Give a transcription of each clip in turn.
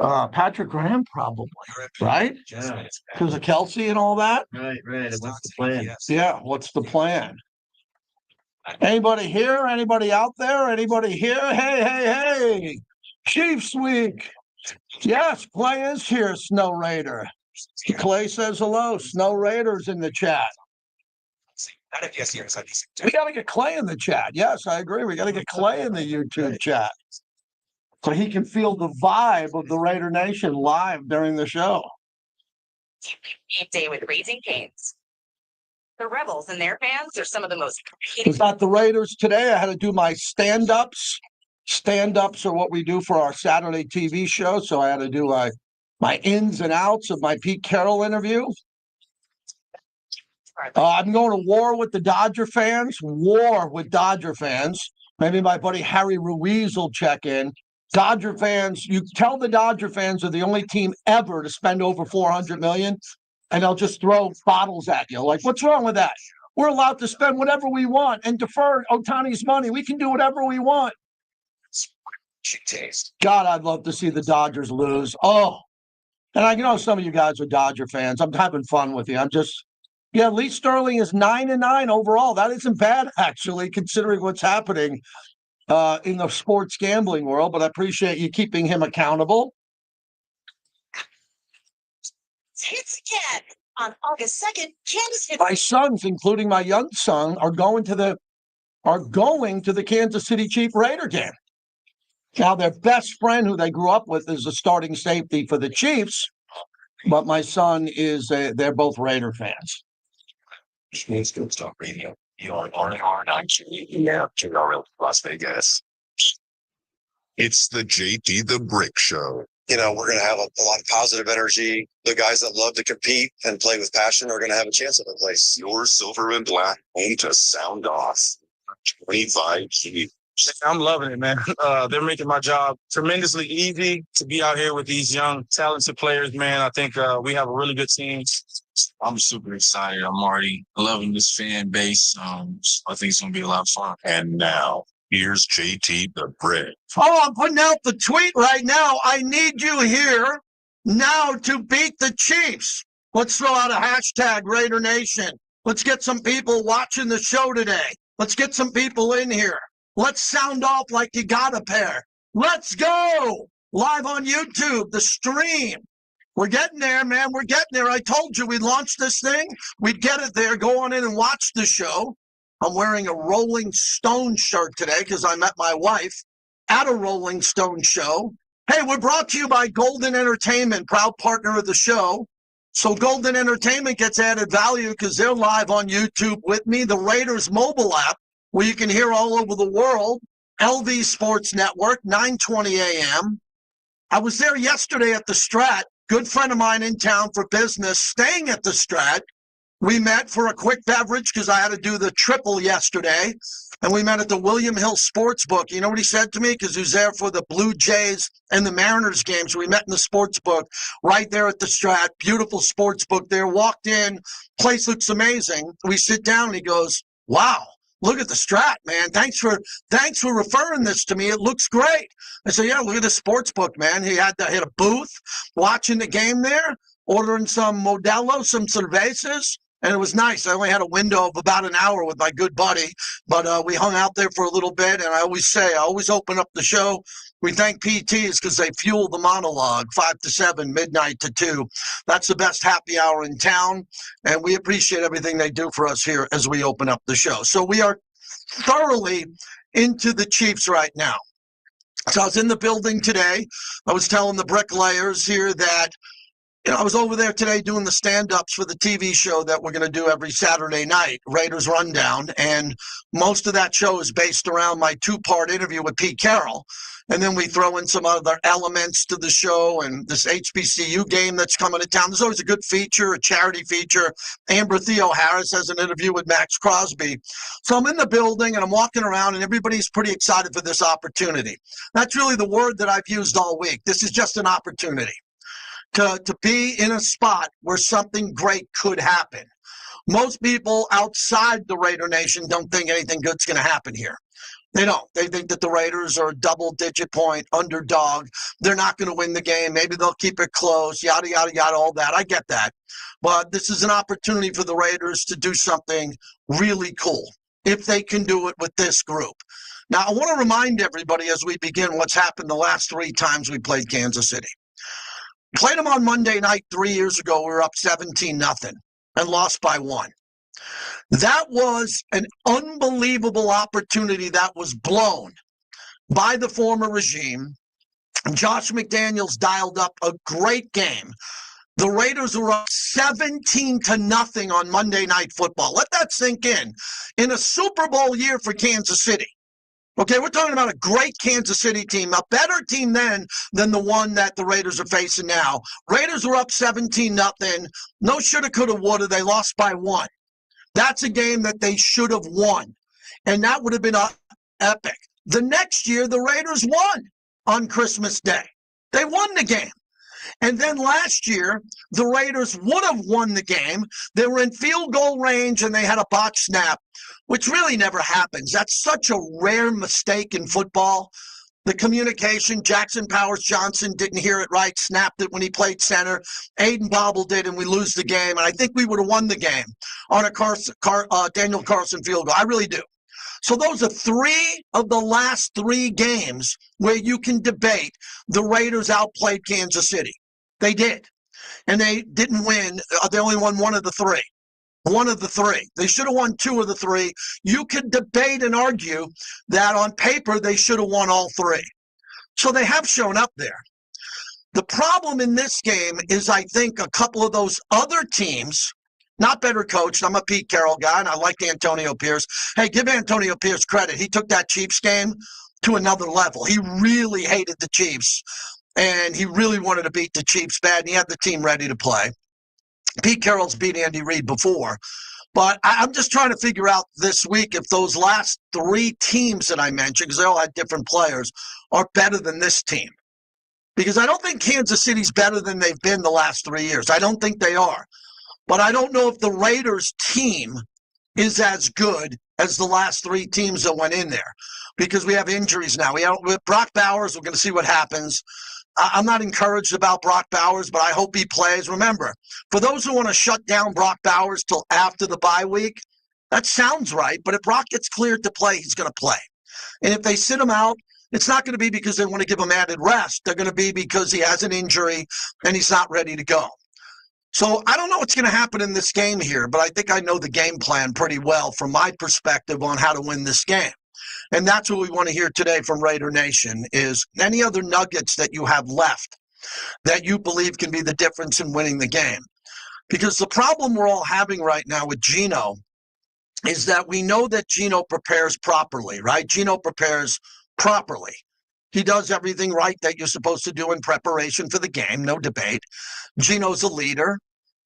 Patrick Graham, probably, right? Yeah. Because of Kelsey and all that. Right. What's the plan? Yeah, what's the plan? Anybody here? Anybody out there? Anybody here? Hey. Chiefs week. Yes, Clay is here, Snow Raider. Clay says hello. Snow Raider's in the chat. We got to get Clay in the chat. Yes, I agree. We got to get Clay in the YouTube chat so he can feel the vibe of the Raider Nation live during the show. Day with Raising Cane's. The Rebels and their fans are some of the most It's not the Raiders today. I had to do my stand-ups. Stand-ups are what we do for our Saturday TV show. So I had to do my ins and outs of my Pete Carroll interview. I'm going to war with the Dodger fans. Maybe my buddy Harry Ruiz will check in. Dodger fans, you tell the Dodger fans are the only team ever to spend over $400 million, and they'll just throw bottles at you. Like, what's wrong with that? We're allowed to spend whatever we want and defer Ohtani's money. We can do whatever we want. God, I'd love to see the Dodgers lose. Oh, and I know some of you guys are Dodger fans. I'm having fun with you. Lee Sterling is 9-9 overall. That isn't bad, actually, considering what's happening in the sports gambling world. But I appreciate you keeping him accountable. hits again on August 2nd. Kansas City. My sons, including my young son, are going to the Kansas City Chief Raider game. Now, their best friend, who they grew up with, is a starting safety for the Chiefs. But my son they're both Raider fans. It's good stuff radio. You're Las Vegas. It's the JT the Brick Show. We're going to have a lot of positive energy. The guys that love to compete and play with passion are going to have a chance at a place. Your silver and black home to sound off. 25 G. I'm loving it, man. They're making my job tremendously easy to be out here with these young, talented players, man. I think we have a really good team. I'm super excited. I'm already loving this fan base. I think it's going to be a lot of fun. And now, here's JT the Brick. Oh, I'm putting out the tweet right now. I need you here now to beat the Chiefs. Let's throw out a hashtag Raider Nation. Let's get some people watching the show today. Let's get some people in here. Let's sound off like you got a pair. Let's go. Live on YouTube, the stream. We're getting there, man. We're getting there. I told you we'd launch this thing. We'd get it there. Go on in and watch the show. I'm wearing a Rolling Stone shirt today because I met my wife at a Rolling Stone show. Hey, we're brought to you by Golden Entertainment, proud partner of the show. So Golden Entertainment gets added value because they're live on YouTube with me. The Raiders mobile app, where you can hear all over the world. LV Sports Network, 9:20 a.m. I was there yesterday at the Strat. Good friend of mine in town for business, staying at the Strat. We met for a quick beverage because I had to do the triple yesterday. And we met at the William Hill Sportsbook. You know what he said to me? Because he was there for the Blue Jays and the Mariners games. So we met in the sportsbook right there at the Strat. Beautiful sportsbook there. Walked in. Place looks amazing. We sit down and he goes, wow. Look at the Strat, man. Thanks for referring this to me. It looks great. I said, yeah, look at the sports book, man. He had a booth watching the game there, ordering some Modelo, some cervezas, and it was nice. I only had a window of about an hour with my good buddy, but we hung out there for a little bit, and I always open up the show. We thank PTs because they fuel the monologue, 5 to 7, midnight to 2. That's the best happy hour in town, and we appreciate everything they do for us here as we open up the show. So we are thoroughly into the Chiefs right now. So I was in the building today. I was telling the bricklayers here that I was over there today doing the stand-ups for the TV show that we're going to do every Saturday night, Raiders Rundown, and most of that show is based around my 2-part interview with Pete Carroll. And then we throw in some other elements to the show and this HBCU game that's coming to town. There's always a good feature, a charity feature. Amber Theo Harris has an interview with Max Crosby. So I'm in the building and I'm walking around and everybody's pretty excited for this opportunity. That's really the word that I've used all week. This is just an opportunity to be in a spot where something great could happen. Most people outside the Raider Nation don't think anything good's going to happen here. They don't. They think that the Raiders are a double-digit point underdog. They're not going to win the game. Maybe they'll keep it close, yada, yada, yada, all that. I get that. But this is an opportunity for the Raiders to do something really cool if they can do it with this group. Now, I want to remind everybody as we begin what's happened the last 3 times we played Kansas City. Played them on Monday night 3 years ago. We were up 17-0 and lost by 1. That was an unbelievable opportunity that was blown by the former regime. Josh McDaniels dialed up a great game. The Raiders were up 17-0 on Monday Night Football. Let that sink in. In a Super Bowl year for Kansas City. Okay, we're talking about a great Kansas City team, a better team then than the one that the Raiders are facing now. Raiders were up 17-0. No shoulda, coulda, woulda. They lost by 1. That's a game that they should have won, and that would have been epic. The next year, the Raiders won on Christmas Day. They won the game. And then last year, the Raiders would have won the game. They were in field goal range, and they had a botch snap, which really never happens. That's such a rare mistake in football. The communication, Jackson Powers Johnson didn't hear it right, snapped it when he played center. Aiden Bobble did, and we lose the game. And I think we would have won the game on a Daniel Carlson field goal. I really do. So those are 3 of the last 3 games where you can debate the Raiders outplayed Kansas City. They did. And they didn't win. They only won 1 of the 3. 1 of the 3. They should have won 2 of the 3. You could debate and argue that on paper they should have won all 3. So they have shown up there. The problem in this game is I think a couple of those other teams, not better coached. I'm a Pete Carroll guy, and I like Antonio Pierce. Hey, give Antonio Pierce credit. He took that Chiefs game to another level. He really hated the Chiefs, and he really wanted to beat the Chiefs bad, and he had the team ready to play. Pete Carroll's beat Andy Reid before. But I'm just trying to figure out this week if those last 3 teams that I mentioned, because they all had different players, are better than this team. Because I don't think Kansas City's better than they've been the last 3 years. I don't think they are. But I don't know if the Raiders team is as good as the last 3 teams that went in there. Because we have injuries now. With Brock Bowers, we're going to see what happens. I'm not encouraged about Brock Bowers, but I hope he plays. Remember, for those who want to shut down Brock Bowers till after the bye week, that sounds right. But if Brock gets cleared to play, he's going to play. And if they sit him out, it's not going to be because they want to give him added rest. They're going to be because he has an injury and he's not ready to go. So I don't know what's going to happen in this game here, but I think I know the game plan pretty well from my perspective on how to win this game. And that's what we want to hear today from Raider Nation is any other nuggets that you have left that you believe can be the difference in winning the game. Because the problem we're all having right now with Geno is that we know that Geno prepares properly, right? Geno prepares properly. He does everything right that you're supposed to do in preparation for the game, no debate. Geno's a leader.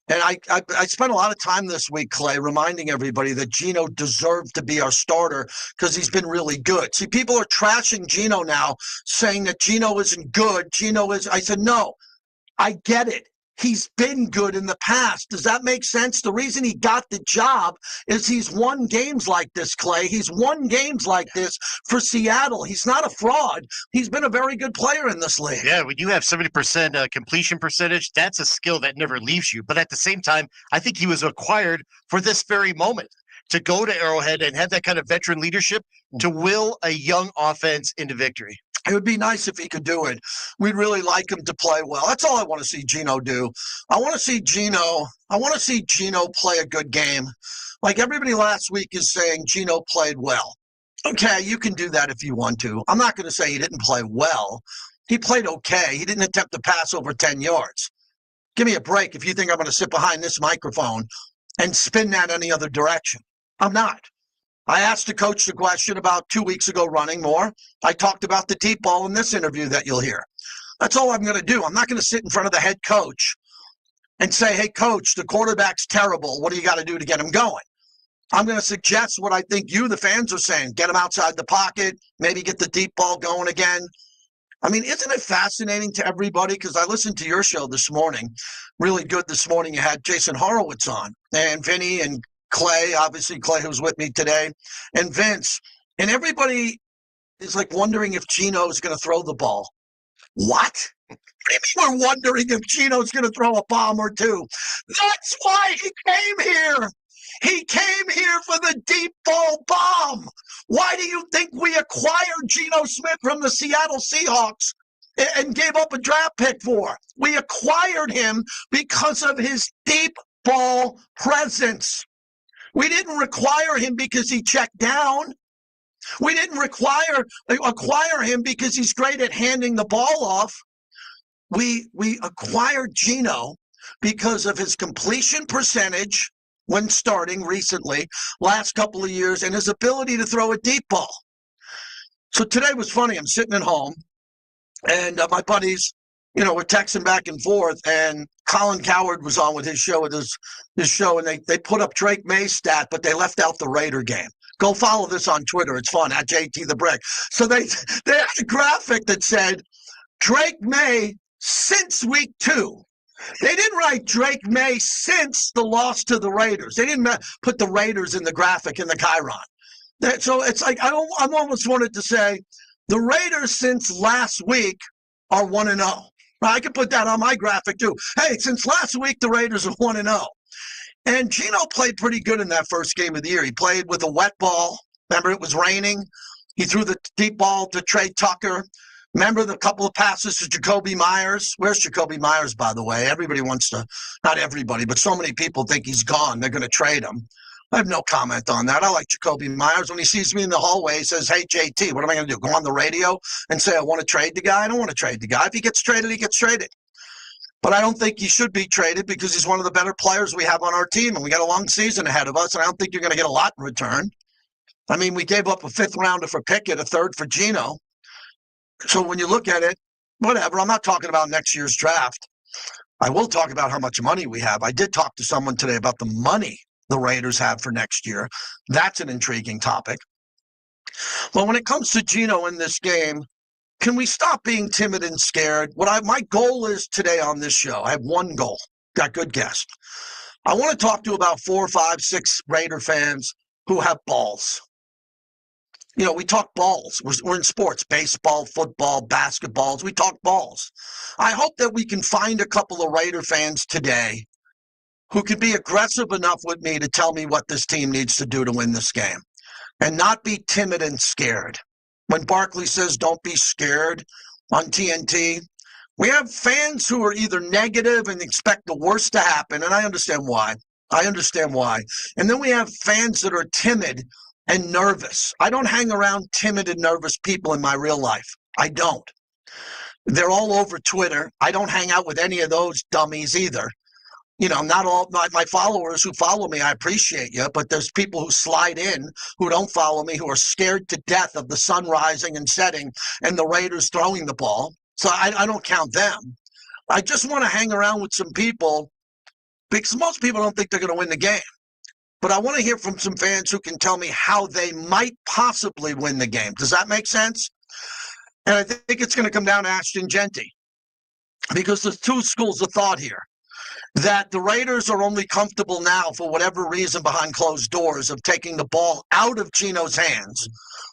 And I spent a lot of time this week, Clay, reminding everybody that Geno deserved to be our starter because he's been really good. See, people are trashing Geno now, saying that Geno isn't good. I said, no, I get it. He's been good in the past. Does that make sense? The reason he got the job is he's won games like this, Clay. He's won games like this for Seattle. He's not a fraud. He's been a very good player in this league. Yeah, when you have 70% completion percentage, that's a skill that never leaves you. But at the same time, I think he was acquired for this very moment to go to Arrowhead and have that kind of veteran leadership to will a young offense into victory. It would be nice if he could do it. We'd really like him to play well. That's all I want to see Geno do. I want to see Geno play a good game. Like everybody last week is saying Geno played well. Okay, you can do that if you want to. I'm not going to say he didn't play well. He played okay. He didn't attempt to pass over 10 yards. Give me a break if you think I'm going to sit behind this microphone and spin that any other direction. I'm not. I asked the coach the question about 2 weeks ago running more. I talked about the deep ball in this interview that you'll hear. That's all I'm going to do. I'm not going to sit in front of the head coach and say, hey, coach, the quarterback's terrible. What do you got to do to get him going? I'm going to suggest what I think you, the fans, are saying. Get him outside the pocket, maybe get the deep ball going again. I mean, isn't it fascinating to everybody? Because I listened to your show this morning. Really good this morning. You had Jason Horowitz on and Vinny and Clay, obviously Clay, who's with me today, and Vince, and everybody It's like wondering if Gino's going to throw the ball. What? We're wondering if Gino's going to throw a bomb or two. That's why he came here. He came here for the deep ball bomb. Why do you think we acquired Geno Smith from the Seattle Seahawks and gave up a draft pick for? We acquired him because of his deep ball presence. We didn't require him because he checked down. We didn't acquire him because he's great at handing the ball off. We acquired Geno because of his completion percentage when starting recently, last couple of years, and his ability to throw a deep ball. So today was funny. I'm sitting at home, and my buddies, were texting back and forth, and Colin Cowherd was on with his show, and they put up Drake May's stat, but they left out the Raider game. Go follow this on Twitter. It's fun, at JT the Brick. So they had a graphic that said, Drake May since week 2. They didn't write Drake May since the loss to the Raiders. They didn't put the Raiders in the graphic in the Chiron. So it's like I almost wanted to say the Raiders since last week are 1-0. I could put that on my graphic too. Hey, since last week the Raiders are 1-0. And Geno played pretty good in that first game of the year. He played with a wet ball. Remember, it was raining. He threw the deep ball to Trey Tucker. Remember the couple of passes to Jacoby Myers? Where's Jacoby Myers, by the way? Everybody wants to, not everybody, but so many people think he's gone. They're going to trade him. I have no comment on that. I like Jacoby Myers. When he sees me in the hallway, he says, hey, JT, what am I going to do? Go on the radio and say I want to trade the guy? I don't want to trade the guy. If he gets traded, he gets traded. But I don't think he should be traded because he's one of the better players we have on our team, and we got a long season ahead of us, and I don't think you're going to get a lot in return. I mean, we gave up a 5th rounder for Pickett, a 3rd for Geno. So when you look at it, whatever, I'm not talking about next year's draft. I will talk about how much money we have. I did talk to someone today about the money the Raiders have for next year. That's an intriguing topic. Well, when it comes to Geno in this game, can we stop being timid and scared? My goal is today on this show, I have one goal. Got good guest. I want to talk to about 4, 5, 6 Raider fans who have balls. We talk balls. We're in sports, baseball, football, basketballs. We talk balls. I hope that we can find a couple of Raider fans today who can be aggressive enough with me to tell me what this team needs to do to win this game and not be timid and scared. When Barkley says don't be scared on TNT, we have fans who are either negative and expect the worst to happen, and I understand why. And then we have fans that are timid and nervous. I don't hang around timid and nervous people in my real life. I don't. They're all over Twitter. I don't hang out with any of those dummies either. Not all my followers who follow me, I appreciate you, but there's people who slide in who don't follow me, who are scared to death of the sun rising and setting and the Raiders throwing the ball. So I don't count them. I just want to hang around with some people because most people don't think they're going to win the game. But I want to hear from some fans who can tell me how they might possibly win the game. Does that make sense? And I think it's going to come down to Ashton Jeanty because there's 2 schools of thought here. That the Raiders are only comfortable now, for whatever reason behind closed doors, of taking the ball out of Geno's hands,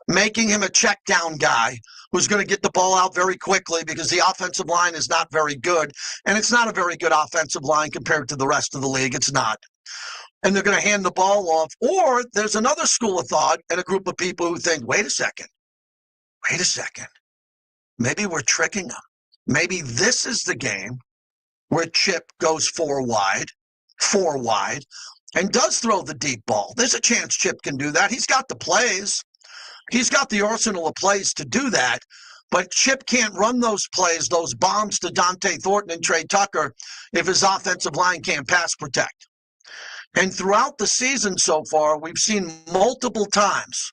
making him a check down guy who's going to get the ball out very quickly because the offensive line is not very good. And it's not a very good offensive line compared to the rest of the league. It's not. And they're going to hand the ball off. Or there's another school of thought and a group of people who think, wait a second. Maybe we're tricking them. Maybe this is the game where Chip goes 4 wide, and does throw the deep ball. There's a chance Chip can do that. He's got the plays. He's got the arsenal of plays to do that. But Chip can't run those plays, those bombs to Dante Thornton and Trey Tucker, if his offensive line can't pass protect. And throughout the season so far, we've seen multiple times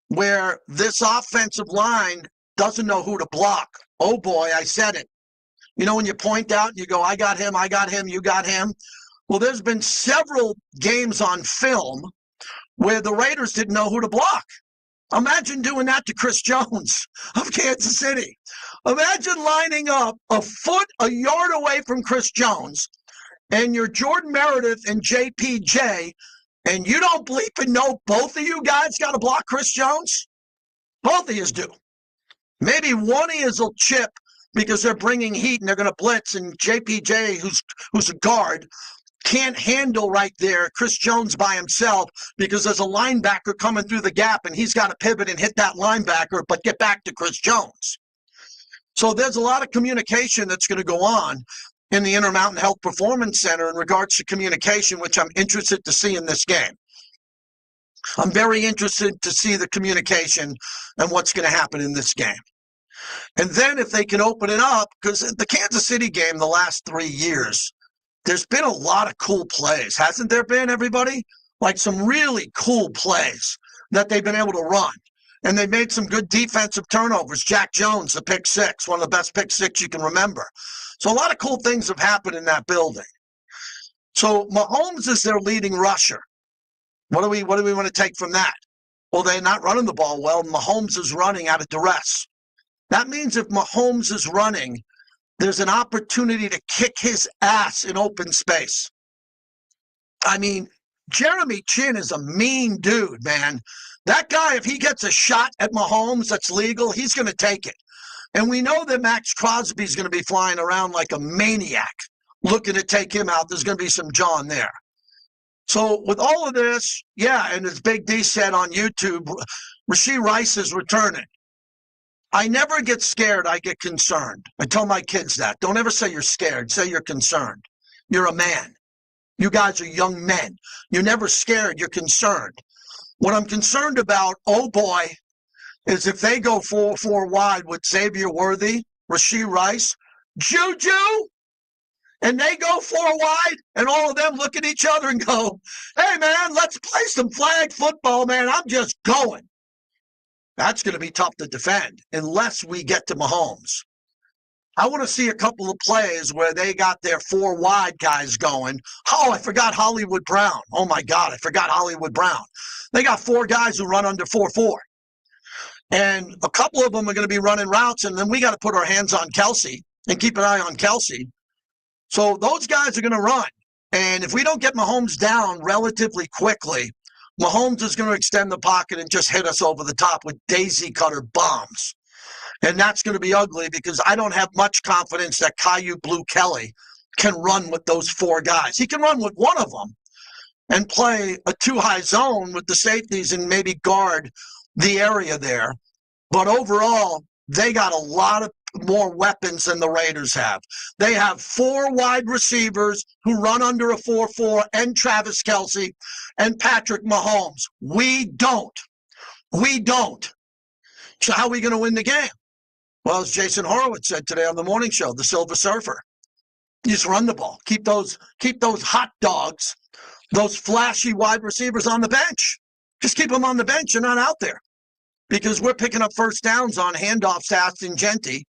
where this offensive line doesn't know who to block. Oh boy, I said it. When you point out and you go, I got him, you got him. Well, there's been several games on film where the Raiders didn't know who to block. Imagine doing that to Chris Jones of Kansas City. Imagine lining up a yard away from Chris Jones, and you're Jordan Meredith and JPJ And you don't bleep and know both of you guys got to block Chris Jones? Both of you do. Maybe one of you will chip because they're bringing heat and they're going to blitz, and JPJ, who's a guard, can't handle right there Chris Jones by himself because there's a linebacker coming through the gap and he's got to pivot and hit that linebacker but get back to Chris Jones. So there's a lot of communication that's going to go on in the Intermountain Health Performance Center in regards to communication, which I'm interested to see in this game. I'm very interested to see the communication and what's going to happen in this game. And then if they can open it up, because the Kansas City game the last 3 years, there's been a lot of cool plays. Hasn't there been, everybody? Like some really cool plays that they've been able to run. And they made some good defensive turnovers. Jack Jones, the pick six, one of the best pick six you can remember. So a lot of cool things have happened in that building. So Mahomes is their leading rusher. What do we want to take from that? Well, they're not running the ball well. Mahomes is running out of duress. That means if Mahomes is running, there's an opportunity to kick his ass in open space. I mean, Jeremy Chin is a mean dude, man. That guy, if he gets a shot at Mahomes that's legal, he's going to take it. And we know that Max Crosby's going to be flying around like a maniac looking to take him out. There's going to be some John there. So with all of this, yeah, and as Big D said on YouTube, Rashee Rice is returning. I never get scared. I get concerned. I tell my kids that. Don't ever say you're scared. Say you're concerned. You're a man. You guys are young men. You're never scared. You're concerned. What I'm concerned about, oh boy, is if they go 4-4 wide with Xavier Worthy, Rashee Rice, Juju, and they go 4 wide, and all of them look at each other and go, hey, man, let's play some flag football, man. I'm just going. That's going to be tough to defend unless we get to Mahomes. I want to see a couple of plays where they got their 4 wide guys going. Oh, I forgot Hollywood Brown. Oh, my God, I forgot Hollywood Brown. They got 4 guys who run under 4-4. And a couple of them are going to be running routes, and then we got to put our hands on Kelsey and keep an eye on Kelsey. So those guys are going to run. And if we don't get Mahomes down relatively quickly, Mahomes is going to extend the pocket and just hit us over the top with daisy cutter bombs. And that's going to be ugly because I don't have much confidence that Caillou Blue Kelly can run with those 4 guys. He can run with one of them and play a 2-high zone with the safeties and maybe guard the area there. But overall, they got a lot of more weapons than the Raiders have. They have 4 wide receivers who run under a 4-4 and Travis Kelce and Patrick Mahomes. We don't. We don't. So how are we going to win the game? Well, as Jason Horowitz said today on the morning show, the Silver Surfer, you just run the ball. Keep those hot dogs, those flashy wide receivers on the bench. Just keep them on the bench and not out there because we're picking up first downs on handoffs to Aston Genty,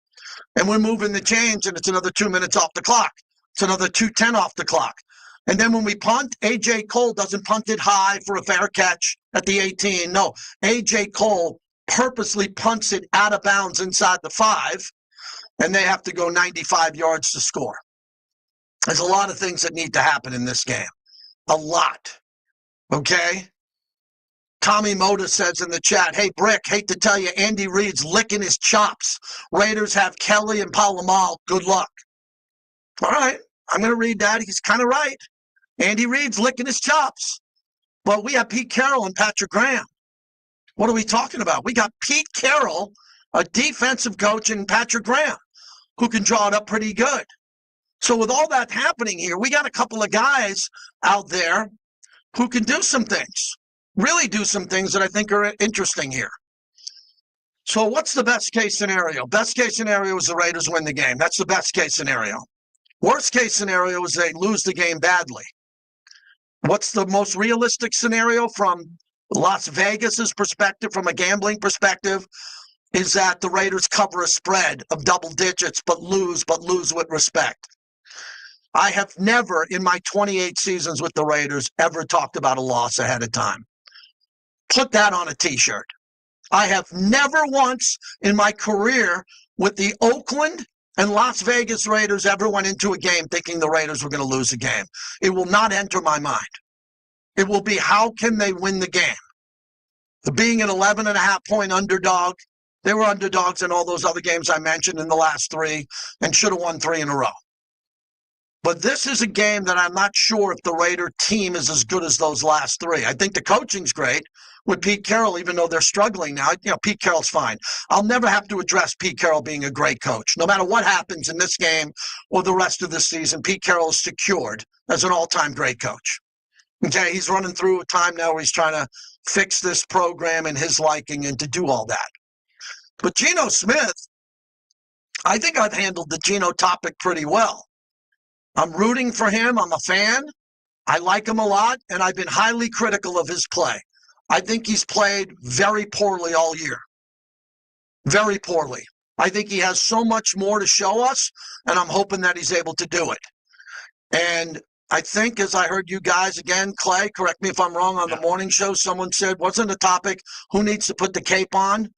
and we're moving the chains, and it's another 2 minutes off the clock. It's another 2:10 off the clock. And then when we punt, A.J. Cole doesn't punt it high for a fair catch at the 18. No, A.J. Cole purposely punts it out of bounds inside the 5, and they have to go 95 yards to score. There's a lot of things that need to happen in this game. A lot. Okay? Tommy Moda says in the chat, hey, Brick, hate to tell you, Andy Reid's licking his chops. Raiders have Kelly and Palomal. Good luck. All right. I'm going to read that. He's kind of right. Andy Reid's licking his chops. But we have Pete Carroll and Patrick Graham. What are we talking about? We got Pete Carroll, a defensive coach, and Patrick Graham, who can draw it up pretty good. So with all that happening here, we got a couple of guys out there who can do some things, really do some things that I think are interesting here. So what's the best case scenario? Best case scenario is the Raiders win the game. That's the best case scenario. Worst case scenario is they lose the game badly. What's the most realistic scenario from Las Vegas's perspective, from a gambling perspective, is that the Raiders cover a spread of double digits, but lose with respect. I have never, in my 28 seasons with the Raiders, ever talked about a loss ahead of time. Put that on a T-shirt. I have never once in my career with the Oakland and Las Vegas Raiders ever went into a game thinking the Raiders were going to lose a game. It will not enter my mind. It will be how can they win the game? Being an 11.5-point underdog, they were underdogs in all those other games I mentioned in the last three and should have won 3 in a row. But this is a game that I'm not sure if the Raider team is as good as those last 3. I think the coaching's great with Pete Carroll, even though they're struggling now. Pete Carroll's fine. I'll never have to address Pete Carroll being a great coach. No matter what happens in this game or the rest of the season, Pete Carroll is secured as an all-time great coach. Okay, he's running through a time now where he's trying to fix this program and his liking and to do all that. But Geno Smith, I think I've handled the Geno topic pretty well. I'm rooting for him. I'm a fan. I like him a lot, and I've been highly critical of his play. I think he's played very poorly all year. Very poorly. I think he has so much more to show us, and I'm hoping that he's able to do it. And I think, as I heard you guys again, Clay, correct me if I'm wrong, on the morning show, someone said, wasn't the topic, who needs to put the cape on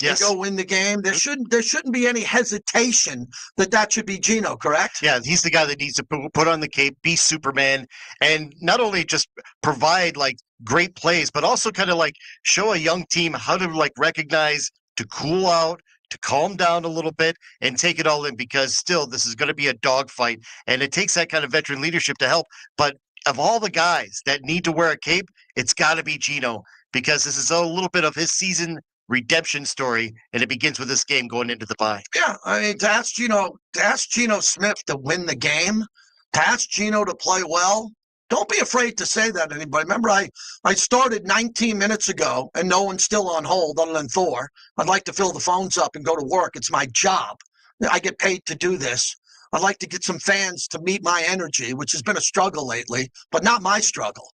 Yes. to go win the game? There shouldn't be any hesitation that should be Geno, correct? Yeah, he's the guy that needs to put on the cape, be Superman, and not only just provide like great plays, but also kind of like show a young team how to like recognize, to cool out, to calm down a little bit and take it all in, because still this is going to be a dogfight, and it takes that kind of veteran leadership to help. But of all the guys that need to wear a cape, it's got to be Geno, because this is a little bit of his season redemption story, and it begins with this game going into the bye. Yeah, I mean, to ask Geno Smith to win the game, to ask Geno to play well, don't be afraid to say that to anybody. Remember, I started 19 minutes ago, and no one's still on hold other than Thor. I'd like to fill the phones up and go to work. It's my job. I get paid to do this. I'd like to get some fans to meet my energy, which has been a struggle lately, but not my struggle.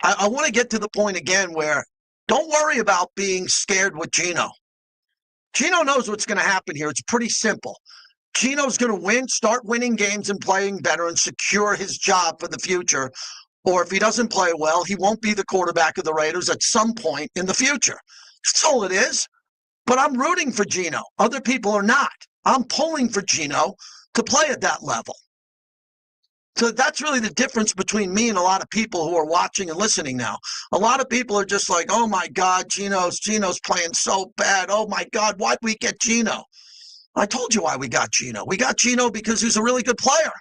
I want to get to the point again where don't worry about being scared with Geno. Geno knows what's going to happen here. It's pretty simple. Geno's going to start winning games and playing better and secure his job for the future. Or if he doesn't play well, he won't be the quarterback of the Raiders at some point in the future. That's all it is. But I'm rooting for Geno. Other people are not. I'm pulling for Geno to play at that level. So that's really the difference between me and a lot of people who are watching and listening now. A lot of people are just like, oh, my God, Geno's playing so bad. Oh, my God, why'd we get Geno? I told you why we got Geno. We got Geno because he's a really good player.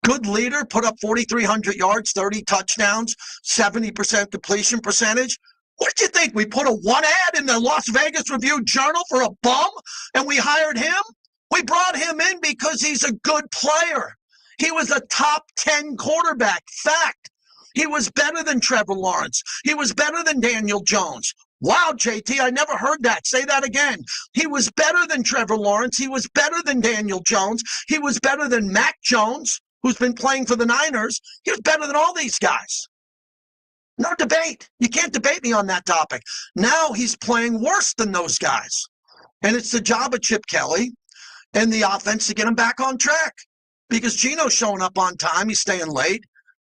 Good leader, put up 4,300 yards, 30 touchdowns, 70% completion percentage. What did you think? We put a one ad in the Las Vegas Review-Journal for a bum and we hired him? We brought him in because he's a good player. He was a top 10 quarterback. Fact. He was better than Trevor Lawrence. He was better than Daniel Jones. Wow, JT, I never heard that. Say that again. He was better than Trevor Lawrence. He was better than Daniel Jones. He was better than Mac Jones, who's been playing for the Niners. He was better than all these guys. No debate. You can't debate me on that topic. Now he's playing worse than those guys. And it's the job of Chip Kelly and the offense to get him back on track. Because Geno's showing up on time. He's staying late.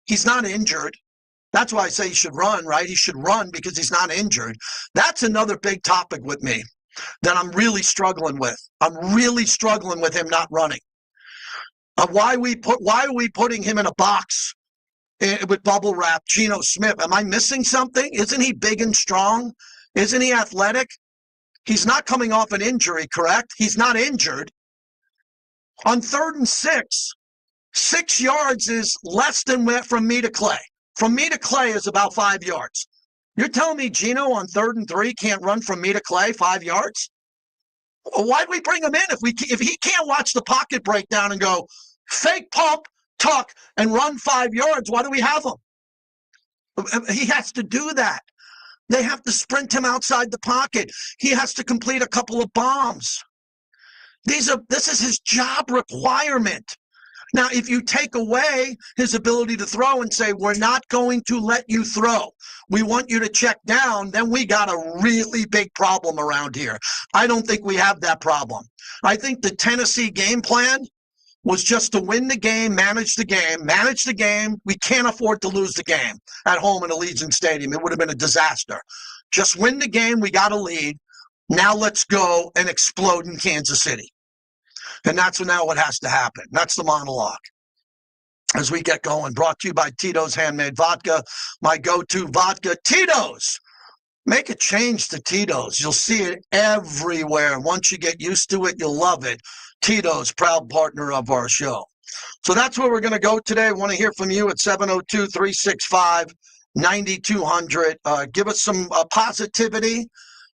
He's not injured. That's why I say he should run, right? He should run because he's not injured. That's another big topic with me that I'm really struggling with. I'm really struggling with him not running. Why are we putting him in a box with bubble wrap, Geno Smith? Am I missing something? Isn't he big and strong? Isn't he athletic? He's not coming off an injury, correct? He's not injured. On 3rd and 6 yards is less than from me to Clay. From me to Clay is about 5 yards. You're telling me Geno on 3rd and 3 can't run from me to Clay 5 yards? Well, why'd we bring him in if he can't watch the pocket breakdown and go fake pump, tuck, and run 5 yards? Why do we have him? He has to do that. They have to sprint him outside the pocket. He has to complete a couple of bombs. This is his job requirement. Now, if you take away his ability to throw and say, we're not going to let you throw, we want you to check down, then we got a really big problem around here. I don't think we have that problem. I think the Tennessee game plan was just to win the game, manage the game. We can't afford to lose the game at home in Allegiant Stadium. It would have been a disaster. Just win the game. We got a lead. Now let's go and explode in Kansas City. And that's now what has to happen. That's the monologue. as we get going. Brought to you by Tito's Handmade Vodka, my go-to vodka. Tito's. Make a change to Tito's. You'll see it everywhere. Once you get used to it, you'll love it. Tito's, proud partner of our show. So that's where we're going to go today. I want to hear from you at 702-365-9200. Give us some positivity.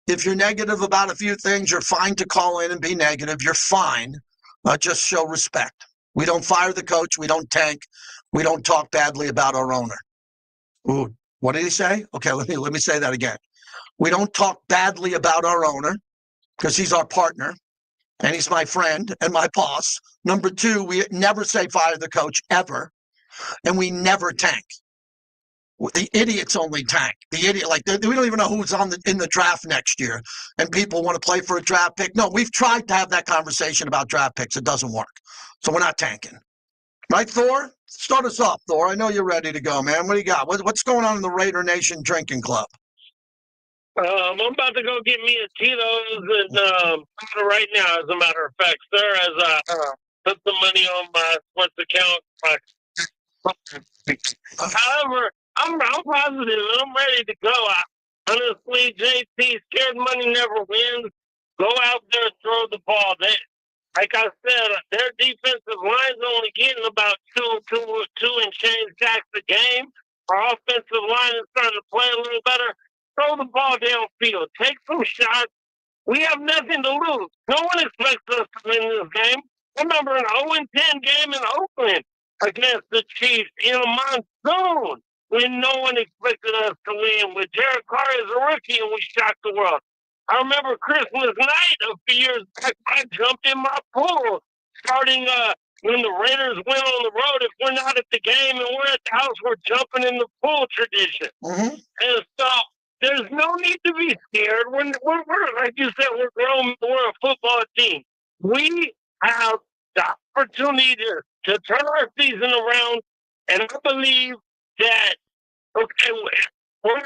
If you're negative about a few things, you're fine to call in and be negative. You're fine. Just show respect. We don't fire the coach. We don't tank. We don't talk badly about our owner. Ooh, what did he say? Okay, let me say that again. We don't talk badly about our owner because he's our partner and he's my friend and my boss. Number two, we never say fire the coach ever, and we never tank. The idiots only tank. The idiot, like we don't even know who's in the draft next year, and people want to play for a draft pick. No, we've tried to have that conversation about draft picks. It doesn't work, so we're not tanking. Right, Thor? Start us off, Thor. I know you're ready to go, man. What do you got? What's going on in the Raider Nation drinking club? I'm about to go get me a Tito's and right now, as a matter of fact, sir, as I put the money on my sports account. However, I'm positive and I'm ready to go. Honestly, JT, scared money never wins. Go out there and throw the ball. Like I said, their defensive line's only getting about two and change sacks a game. Our offensive line is starting to play a little better. Throw the ball downfield. Take some shots. We have nothing to lose. No one expects us to win this game. I remember an 0-10 game in Oakland against the Chiefs in a monsoon when no one expected us to win. With Jared Carr as a rookie and we shocked the world. I remember Christmas night a few years back, I jumped in my pool starting when the Raiders went on the road. If we're not at the game and we're at the house, we're jumping in the pool tradition. Mm-hmm. And so there's no need to be scared. We're like you said, we're grown. We're a football team. We have the opportunity to turn our season around, and I believe that, okay, we're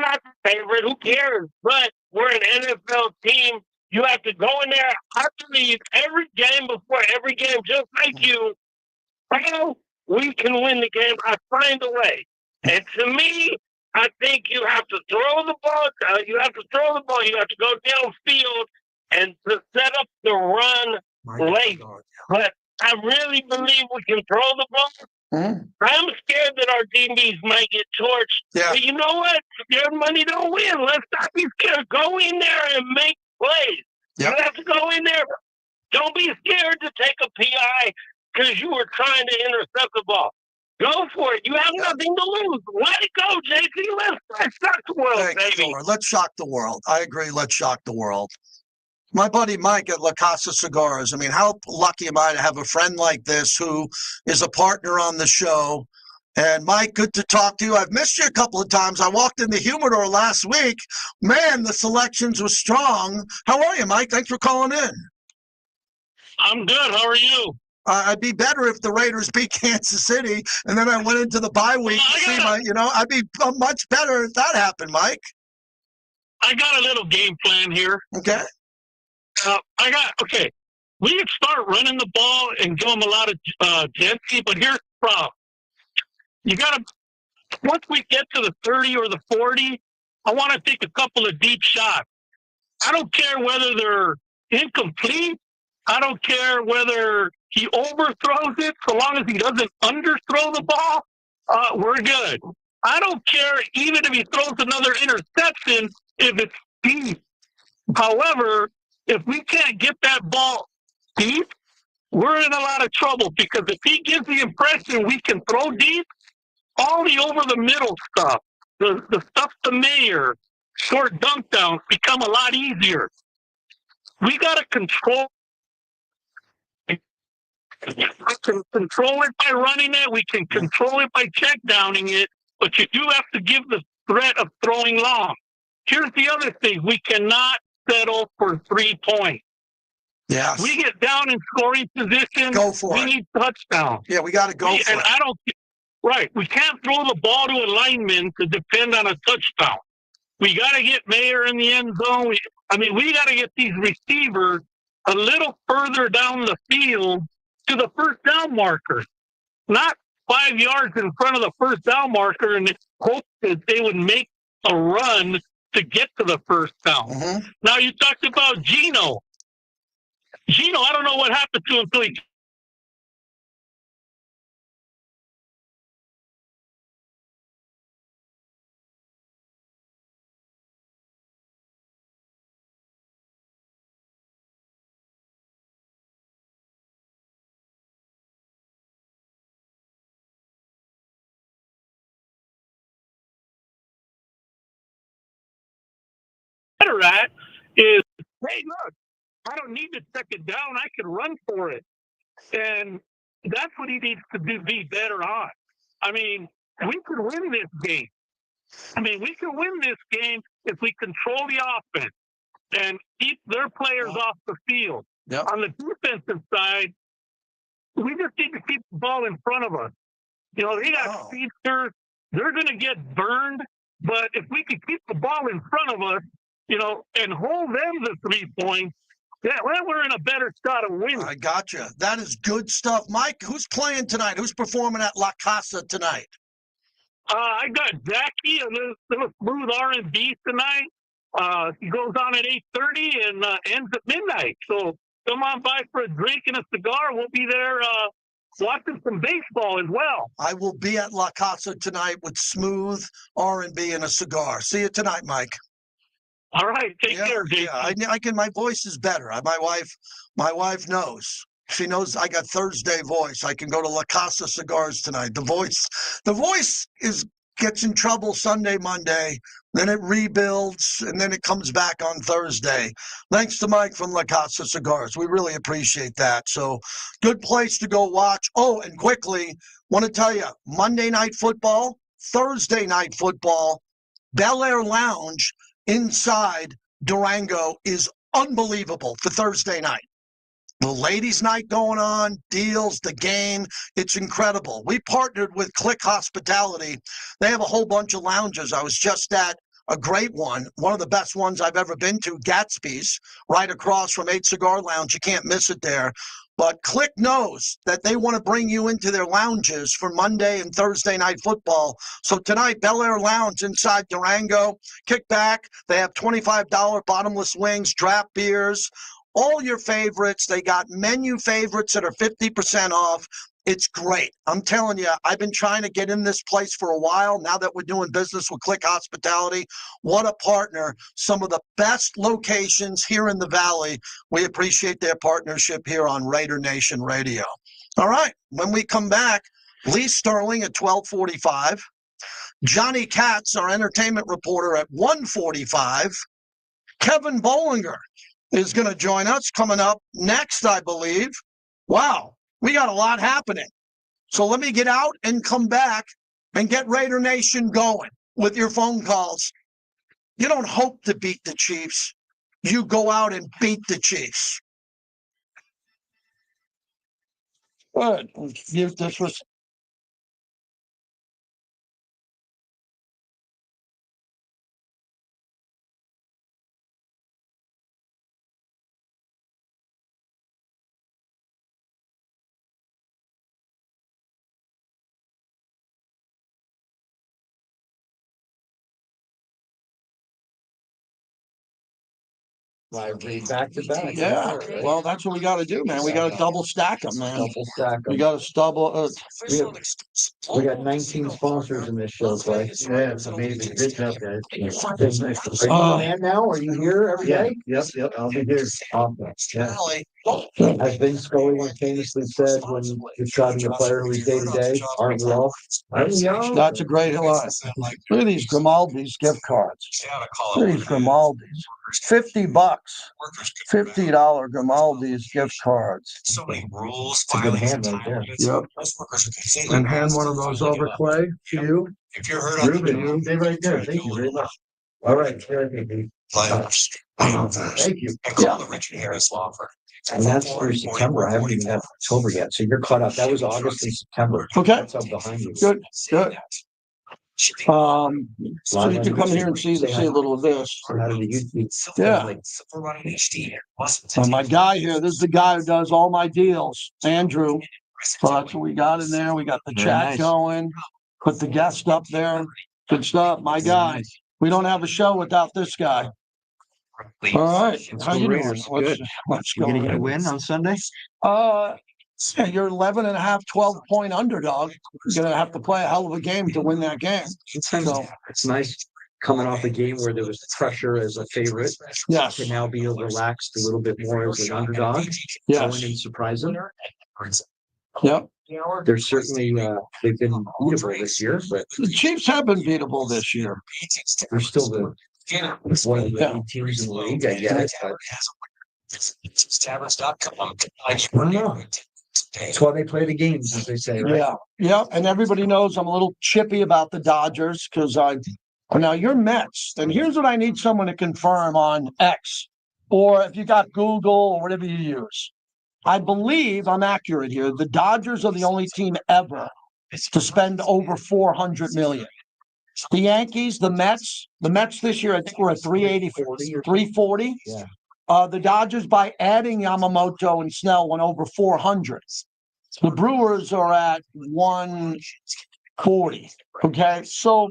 not the favorite. Who cares? But we're an NFL team. You have to go in there. I believe every game before every game, just like you, we can win the game. I find a way. And to me, I think you have to throw the ball. You have to go downfield and to set up the run late. But I really believe we can throw the ball. Mm-hmm. I'm scared that our DBs might get torched. Yeah. But you know what? Scared money don't win. Let's not be scared. Go in there and make plays. Yep. You have to go in there. Don't be scared to take a PI because you were trying to intercept the ball. Go for it. You have nothing to lose. Let it go, JT. Let's shock the world, Thanks, baby. Thor. Let's shock the world. I agree. Let's shock the world. My buddy Mike at La Casa Cigars. I mean, how lucky am I to have a friend like this who is a partner on the show? And Mike, good to talk to you. I've missed you a couple of times. I walked in the humidor last week. Man, the selections were strong. How are you, Mike? Thanks for calling in. I'm good. How are you? I'd be better if the Raiders beat Kansas City, and then I went into the bye week to see I'd be much better if that happened, Mike. I got a little game plan here. Okay. We can start running the ball and give them a lot of density, but here's the problem. You got to, once we get to the 30 or the 40, I want to take a couple of deep shots. I don't care whether they're incomplete. I don't care whether he overthrows it, so long as he doesn't underthrow the ball, we're good. I don't care even if he throws another interception if it's deep. However, if we can't get that ball deep, we're in a lot of trouble because if he gives the impression we can throw deep, all the over-the-middle stuff, the stuff to Mayer, short dunk downs become a lot easier. We got to control it by running it. We can control it by check downing it, but you do have to give the threat of throwing long. Here's the other thing. We cannot settle for 3 points. Yeah. We get down in scoring position. Go for it. We need touchdowns. Yeah, we got to go for it. Right. We can't throw the ball to a lineman to depend on a touchdown. We got to get Mayer in the end zone. We got to get these receivers a little further down the field to the first down marker. not 5 yards in front of the first down marker and hope that they would make a run to get to the first down. Mhm. Now you talked about Gino. Gino, I don't know what happened to him until he better at is, hey, look, I don't need to check it down. I can run for it. And that's what he needs to be better on. I mean, we can win this game. We can win this game if we control the offense and keep their players off the field. Yep. On the defensive side, we just need to keep the ball in front of us. They got speedsters. They're going to get burned. But if we can keep the ball in front of us, and hold them to 3 points, yeah, well, we're in a better shot of winning. I got you. That is good stuff. Mike, who's playing tonight? Who's performing at La Casa tonight? I got Jackie, a little smooth R&B tonight. He goes on at 8:30 and ends at midnight. So come on by for a drink and a cigar. We'll be there watching some baseball as well. I will be at La Casa tonight with smooth R&B and a cigar. See you tonight, Mike. All right, take care, Jason. Yeah, I can. My voice is better. My wife knows. She knows I got Thursday voice. I can go to La Casa Cigars tonight. The voice gets in trouble Sunday, Monday, then it rebuilds, and then it comes back on Thursday. Thanks to Mike from La Casa Cigars. We really appreciate that. So, good place to go watch. Oh, and quickly, want to tell you, Monday Night Football, Thursday Night Football, Bel Air Lounge inside Durango is unbelievable for Thursday night. The ladies' night going on, deals, the game, it's incredible. We partnered with Click Hospitality. They have a whole bunch of lounges. I was just at a great one of the best ones I've ever been to, Gatsby's, right across from 8 Cigar Lounge. You can't miss it there. But Click knows that they want to bring you into their lounges for Monday and Thursday night football. So tonight, Bel Air Lounge inside Durango, kick back. They have $25 bottomless wings, draft beers, all your favorites. They got menu favorites that are 50% off. It's great. I'm telling you, I've been trying to get in this place for a while. Now that we're doing business with Click Hospitality, what a partner. Some of the best locations here in the Valley. We appreciate their partnership here on Raider Nation Radio. All right, when we come back, Lee Sterling at 12:45. Johnny Katz, our entertainment reporter, at 1:45. Kevin Bollinger is going to join us coming up next, I believe. Wow. We got a lot happening. So let me get out and come back and get Raider Nation going with your phone calls. You don't hope to beat the Chiefs. You go out and beat the Chiefs. Good. Give this was. Back to back. Yeah. Well, that's what we got to do, man. We got to double stack them, man. Double stack 'em. We got to double. We got 19 sponsors in this show, Clay. Yeah, it's amazing. Good job, guys. Are you a man now? Are you here every day? Yep. I'll be here. Awesome. Yeah. As Vince Scully famously said when you're driving a player who's day to day, aren't we all? That's a great line. Look at these Grimaldi's gift cards. Look at these Grimaldi's. $50. $50 Grimaldi's gift cards. So many rules. It's a good hand right there. Yep. And hand one of those over, Clay, to you. If you're hurt on Ruben, you stay right there. Thank you very much. All right. players, Thank you. and call the Richard Harris Law Firm. And that's through September. I haven't even had October yet. So you're caught up. That was August and September. Okay. That's up behind you. Good. So you can come here and see a little of this. So how did it used to be? Yeah. So my guy here, this is the guy who does all my deals, Andrew. So that's what we got in there. We got the Very chat nice. going. Put the guest up there. Good stuff. My guy. We don't have a show without this guy. All right. Let's How go you doing? Raiders. Let's, Good. let's You go. gonna get a Raiders. win on Sunday? Yeah, you're 11 and a half, 12-point underdog. You're going to have to play a hell of a game to win that game. So, It's nice coming off a game where there was pressure as a favorite yes. to now be relaxed a little bit more as an underdog. Go Yes. in and surprise them. Yep. They're certainly they've been beatable this year, but The Chiefs have been beatable this year. they're still one of the elite teams in the league. I get it, but I don't know. That's why they play the games, as they say, right? Yeah. Yeah. And everybody knows I'm a little chippy about the Dodgers because now you're Mets. And here's what I need someone to confirm on X, or if you got Google or whatever you use. I believe I'm accurate here. The Dodgers are the only team ever to spend over $400 million. The Yankees, the Mets this year, I think we're at 384, 340. Yeah. The Dodgers, by adding Yamamoto and Snell, went over 400. The Brewers are at 140. Okay. So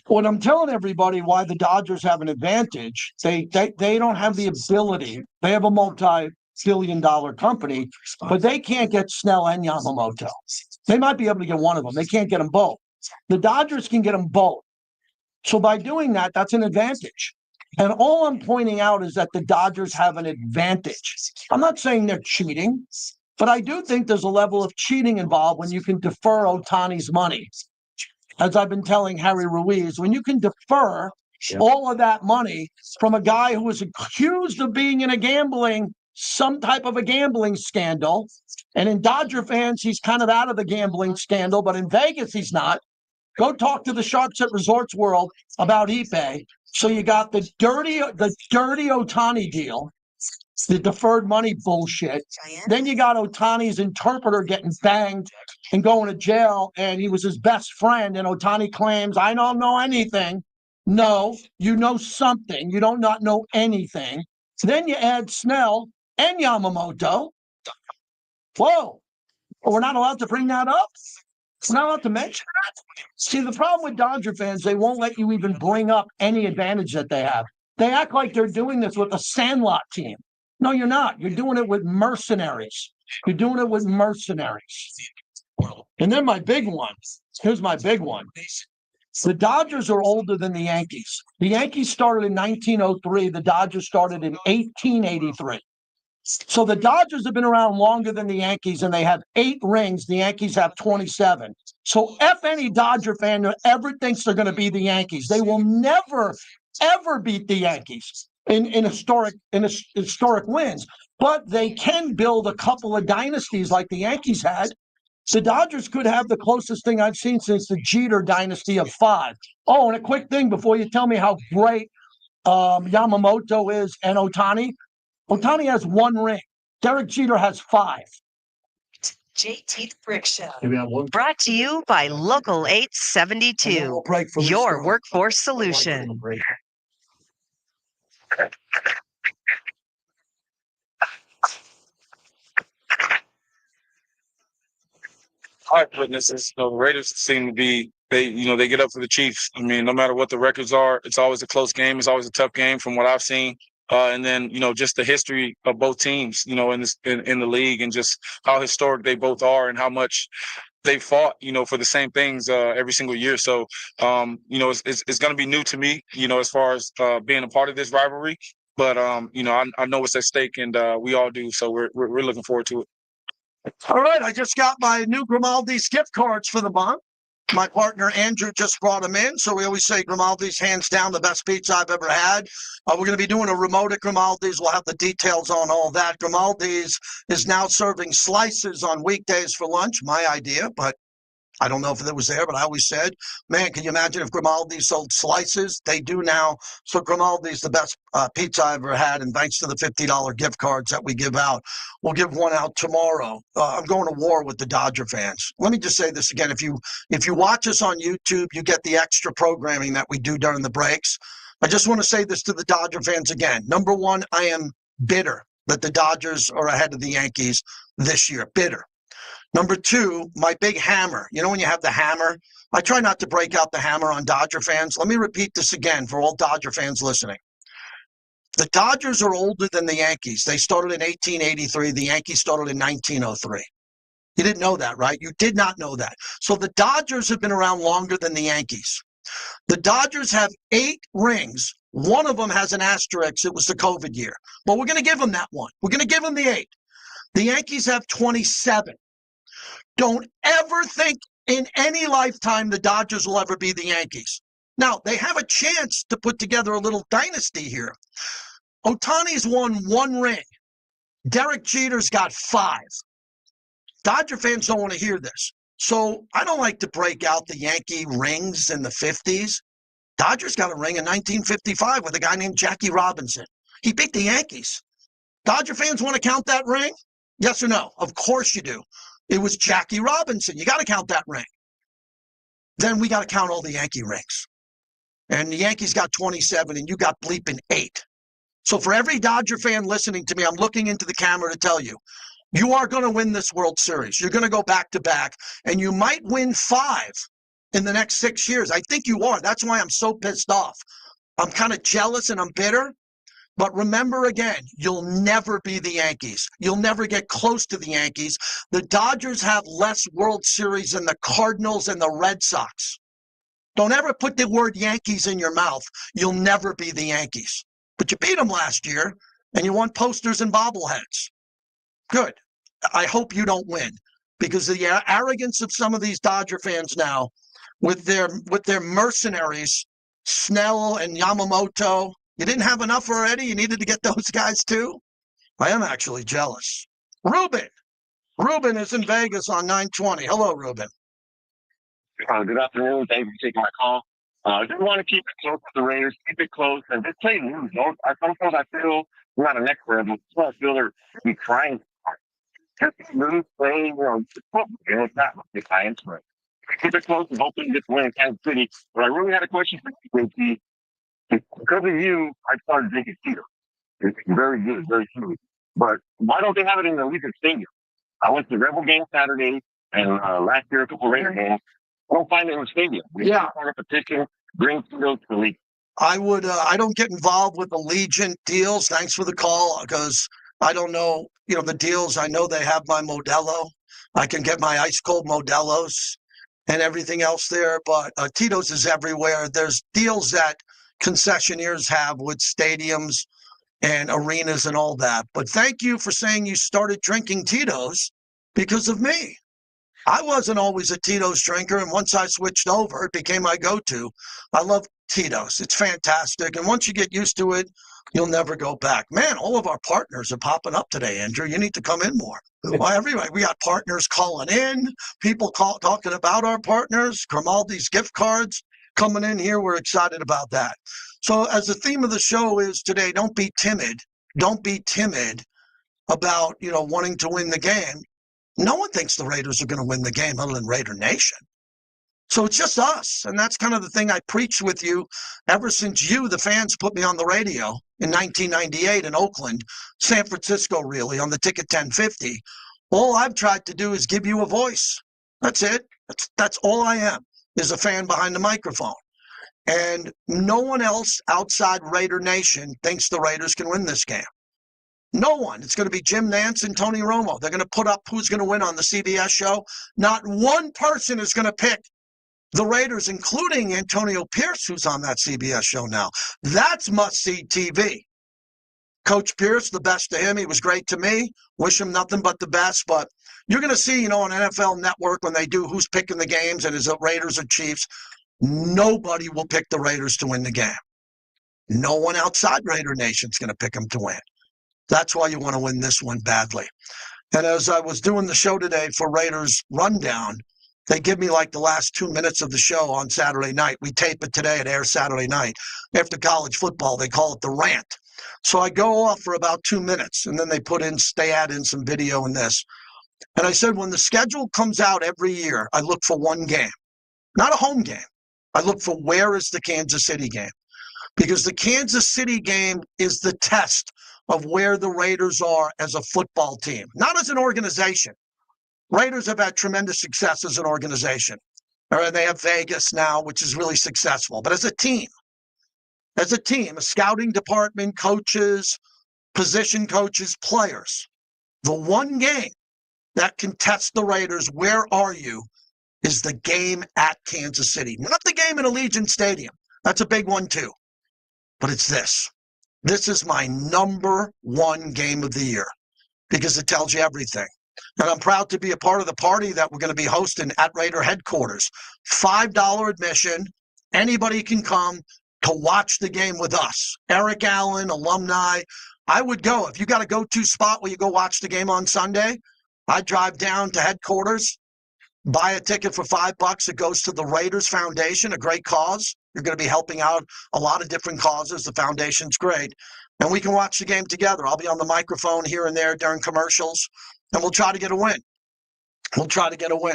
what I'm telling everybody why the Dodgers have an advantage, they don't have the ability. They have a multi-billion-dollar company, but they can't get Snell and Yamamoto. They might be able to get one of them. They can't get them both. The Dodgers can get them both. So by doing that, that's an advantage. And all I'm pointing out is that the Dodgers have an advantage. I'm not saying they're cheating, but I do think there's a level of cheating involved when you can defer Ohtani's money. As I've been telling Harry Ruiz, when you can defer all of that money from a guy who was accused of being in some type of a gambling scandal. And in Dodger fans, he's kind of out of the gambling scandal, but in Vegas, he's not. Go talk to the Sharps at Resorts World about eBay. So you got the dirty Ohtani deal, the deferred money bullshit. Then you got Ohtani's interpreter getting banged and going to jail, and he was his best friend. And Ohtani claims, I don't know anything. No, you know something. You don't not know anything. Then you add Snell and Yamamoto. Whoa. Well, we're not allowed to bring that up? We're not allowed to mention that? See, the problem with Dodger fans, they won't let you even bring up any advantage that they have. They act like they're doing this with a Sandlot team. No, you're not. You're doing it with mercenaries. You're doing it with mercenaries. And then my big one. Here's my big one. The Dodgers are older than the Yankees. The Yankees started in 1903. The Dodgers started in 1883. So the Dodgers have been around longer than the Yankees, and they have 8 rings. The Yankees have 27. So F any Dodger fan who ever thinks they're going to be the Yankees. They will never, ever beat the Yankees in historic wins. But they can build a couple of dynasties like the Yankees had. The Dodgers could have the closest thing I've seen since the Jeter dynasty of 5. Oh, and a quick thing before you tell me how great Yamamoto is and Ohtani. Ohtani has 1 ring. Derek Jeter has 5. JT the Brick Show. Brought to you by Local 872, your workforce solution. Eyewitnesses, the Raiders seem to be they get up for the Chiefs. I mean, no matter what the records are, it's always a close game. It's always a tough game from what I've seen. And then, just the history of both teams, in the league, and just how historic they both are and how much they fought, for the same things every single year. So, it's going to be new to me, as far as being a part of this rivalry. But, I know it's at stake, and we all do. So we're looking forward to it. All right, I just got my new Grimaldi's gift cards for the month. My partner Andrew just brought them in, so we always say Grimaldi's hands down the best pizza I've ever had. We're going to be doing a remote at Grimaldi's. We'll have the details on all that. Grimaldi's is now serving slices on weekdays for lunch. My idea, but I don't know if it was there, but I always said, man, can you imagine if Grimaldi sold slices? They do now. So Grimaldi's the best pizza I've ever had, and thanks to the $50 gift cards that we give out. We'll give one out tomorrow. I'm going to war with the Dodger fans. Let me just say this again. If you watch us on YouTube, you get the extra programming that we do during the breaks. I just want to say this to the Dodger fans again. Number one, I am bitter that the Dodgers are ahead of the Yankees this year. Bitter. Number two, my big hammer. You know when you have the hammer? I try not to break out the hammer on Dodger fans. Let me repeat this again for all Dodger fans listening. The Dodgers are older than the Yankees. They started in 1883. The Yankees started in 1903. You didn't know that, right? You did not know that. So the Dodgers have been around longer than the Yankees. The Dodgers have 8 rings. One of them has an asterisk. It was the COVID year. But we're going to give them that one. We're going to give them the 8. The Yankees have 27. Don't ever think in any lifetime the Dodgers will ever be the Yankees. Now, they have a chance to put together a little dynasty here. Ohtani's won 1 ring. Derek Jeter's got 5. Dodger fans don't want to hear this. So I don't like to break out the Yankee rings in the 50s. Dodgers got a ring in 1955 with a guy named Jackie Robinson. He beat the Yankees. Dodger fans want to count that ring? Yes or no? Of course you do. It was Jackie Robinson. You got to count that ring. Then we got to count all the Yankee rings. And the Yankees got 27 and you got bleeping 8. So for every Dodger fan listening to me, I'm looking into the camera to tell you, you are going to win this World Series. You're going to go back to back, and you might win 5 in the next 6 years. I think you are. That's why I'm so pissed off. I'm kind of jealous and I'm bitter. But remember again, you'll never be the Yankees. You'll never get close to the Yankees. The Dodgers have less World Series than the Cardinals and the Red Sox. Don't ever put the word Yankees in your mouth. You'll never be the Yankees. But you beat them last year, and you won posters and bobbleheads. Good. I hope you don't win, because the arrogance of some of these Dodger fans now with their mercenaries, Snell and Yamamoto, you didn't have enough already? You needed to get those guys too? I am actually jealous. Ruben. Ruben is in Vegas on 920. Hello, Ruben. Good afternoon. Thank you for taking my call. I just want to keep it close with the Raiders. Keep it close and just play loose. Sometimes I feel I'm not an expert, but I feel they're trying. Just loose, play, it's not like science, but keep it close and hoping just win in Kansas City. But I really had a question for you, JT. Because of you, I started drinking Tito. It's very good, very smooth. But why don't they have it in the Allegiant Stadium? I went to the Rebel game Saturday, and last year a couple of Raider games. I don't find it in the stadium. We Yeah. start a petition, bring Tito to the league. I would. I don't get involved with Allegiant deals. Thanks for the call, because I don't know, the deals. I know they have my Modelo. I can get my ice cold Modelos and everything else there, but Tito's is everywhere. There's deals that concessionaires have with stadiums and arenas and all that. But thank you for saying you started drinking Tito's because of me. I wasn't always a Tito's drinker, and once I switched over, it became my go-to. I love Tito's. It's fantastic, and once you get used to it, you'll never go back. Man, all of our partners are popping up today, Andrew. You need to come in more. Well, everybody, we got partners calling in, people talking about our partners, Grimaldi's gift cards coming in here. We're excited about that. So as the theme of the show is today, don't be timid. Don't be timid about, wanting to win the game. No one thinks the Raiders are going to win the game other than Raider Nation. So it's just us. And that's kind of the thing I preached with you ever since you, the fans, put me on the radio in 1998 in Oakland, San Francisco, really, on the Ticket 1050. All I've tried to do is give you a voice. That's it. That's all I am, is a fan behind the microphone. And no one else outside Raider Nation thinks the Raiders can win this game. No one. It's going to be Jim Nantz and Tony Romo. They're going to put up who's going to win on the CBS show. Not one person is going to pick the Raiders, including Antonio Pierce, who's on that CBS show now. That's must-see TV. Coach Pierce, the best to him. He was great to me. Wish him nothing but the best. But you're going to see, on NFL Network when they do who's picking the games and is it Raiders or Chiefs, nobody will pick the Raiders to win the game. No one outside Raider Nation is going to pick them to win. That's why you want to win this one badly. And as I was doing the show today for Raiders Rundown, they give me like the last 2 minutes of the show on Saturday night. We tape it today. It airs Saturday night. After college football, they call it the rant. So I go off for about 2 minutes, and then they add in some video in this. And I said, when the schedule comes out every year, I look for one game, not a home game. I look for where is the Kansas City game, because the Kansas City game is the test of where the Raiders are as a football team, not as an organization. Raiders have had tremendous success as an organization. All right, they have Vegas now, which is really successful. But as a team, a scouting department, coaches, position coaches, players, the one game that can test the Raiders, where are you, is the game at Kansas City. Not the game in Allegiant Stadium. That's a big one too. But it's this. This is my number one game of the year because it tells you everything. And I'm proud to be a part of the party that we're going to be hosting at Raider headquarters. $5 admission. Anybody can come to watch the game with us. Eric Allen, alumni. I would go. If you got a go-to spot where you go watch the game on Sunday, I'd drive down to headquarters, buy a ticket for $5. It goes to the Raiders Foundation, a great cause. You're going to be helping out a lot of different causes. The foundation's great. And we can watch the game together. I'll be on the microphone here and there during commercials, and we'll try to get a win.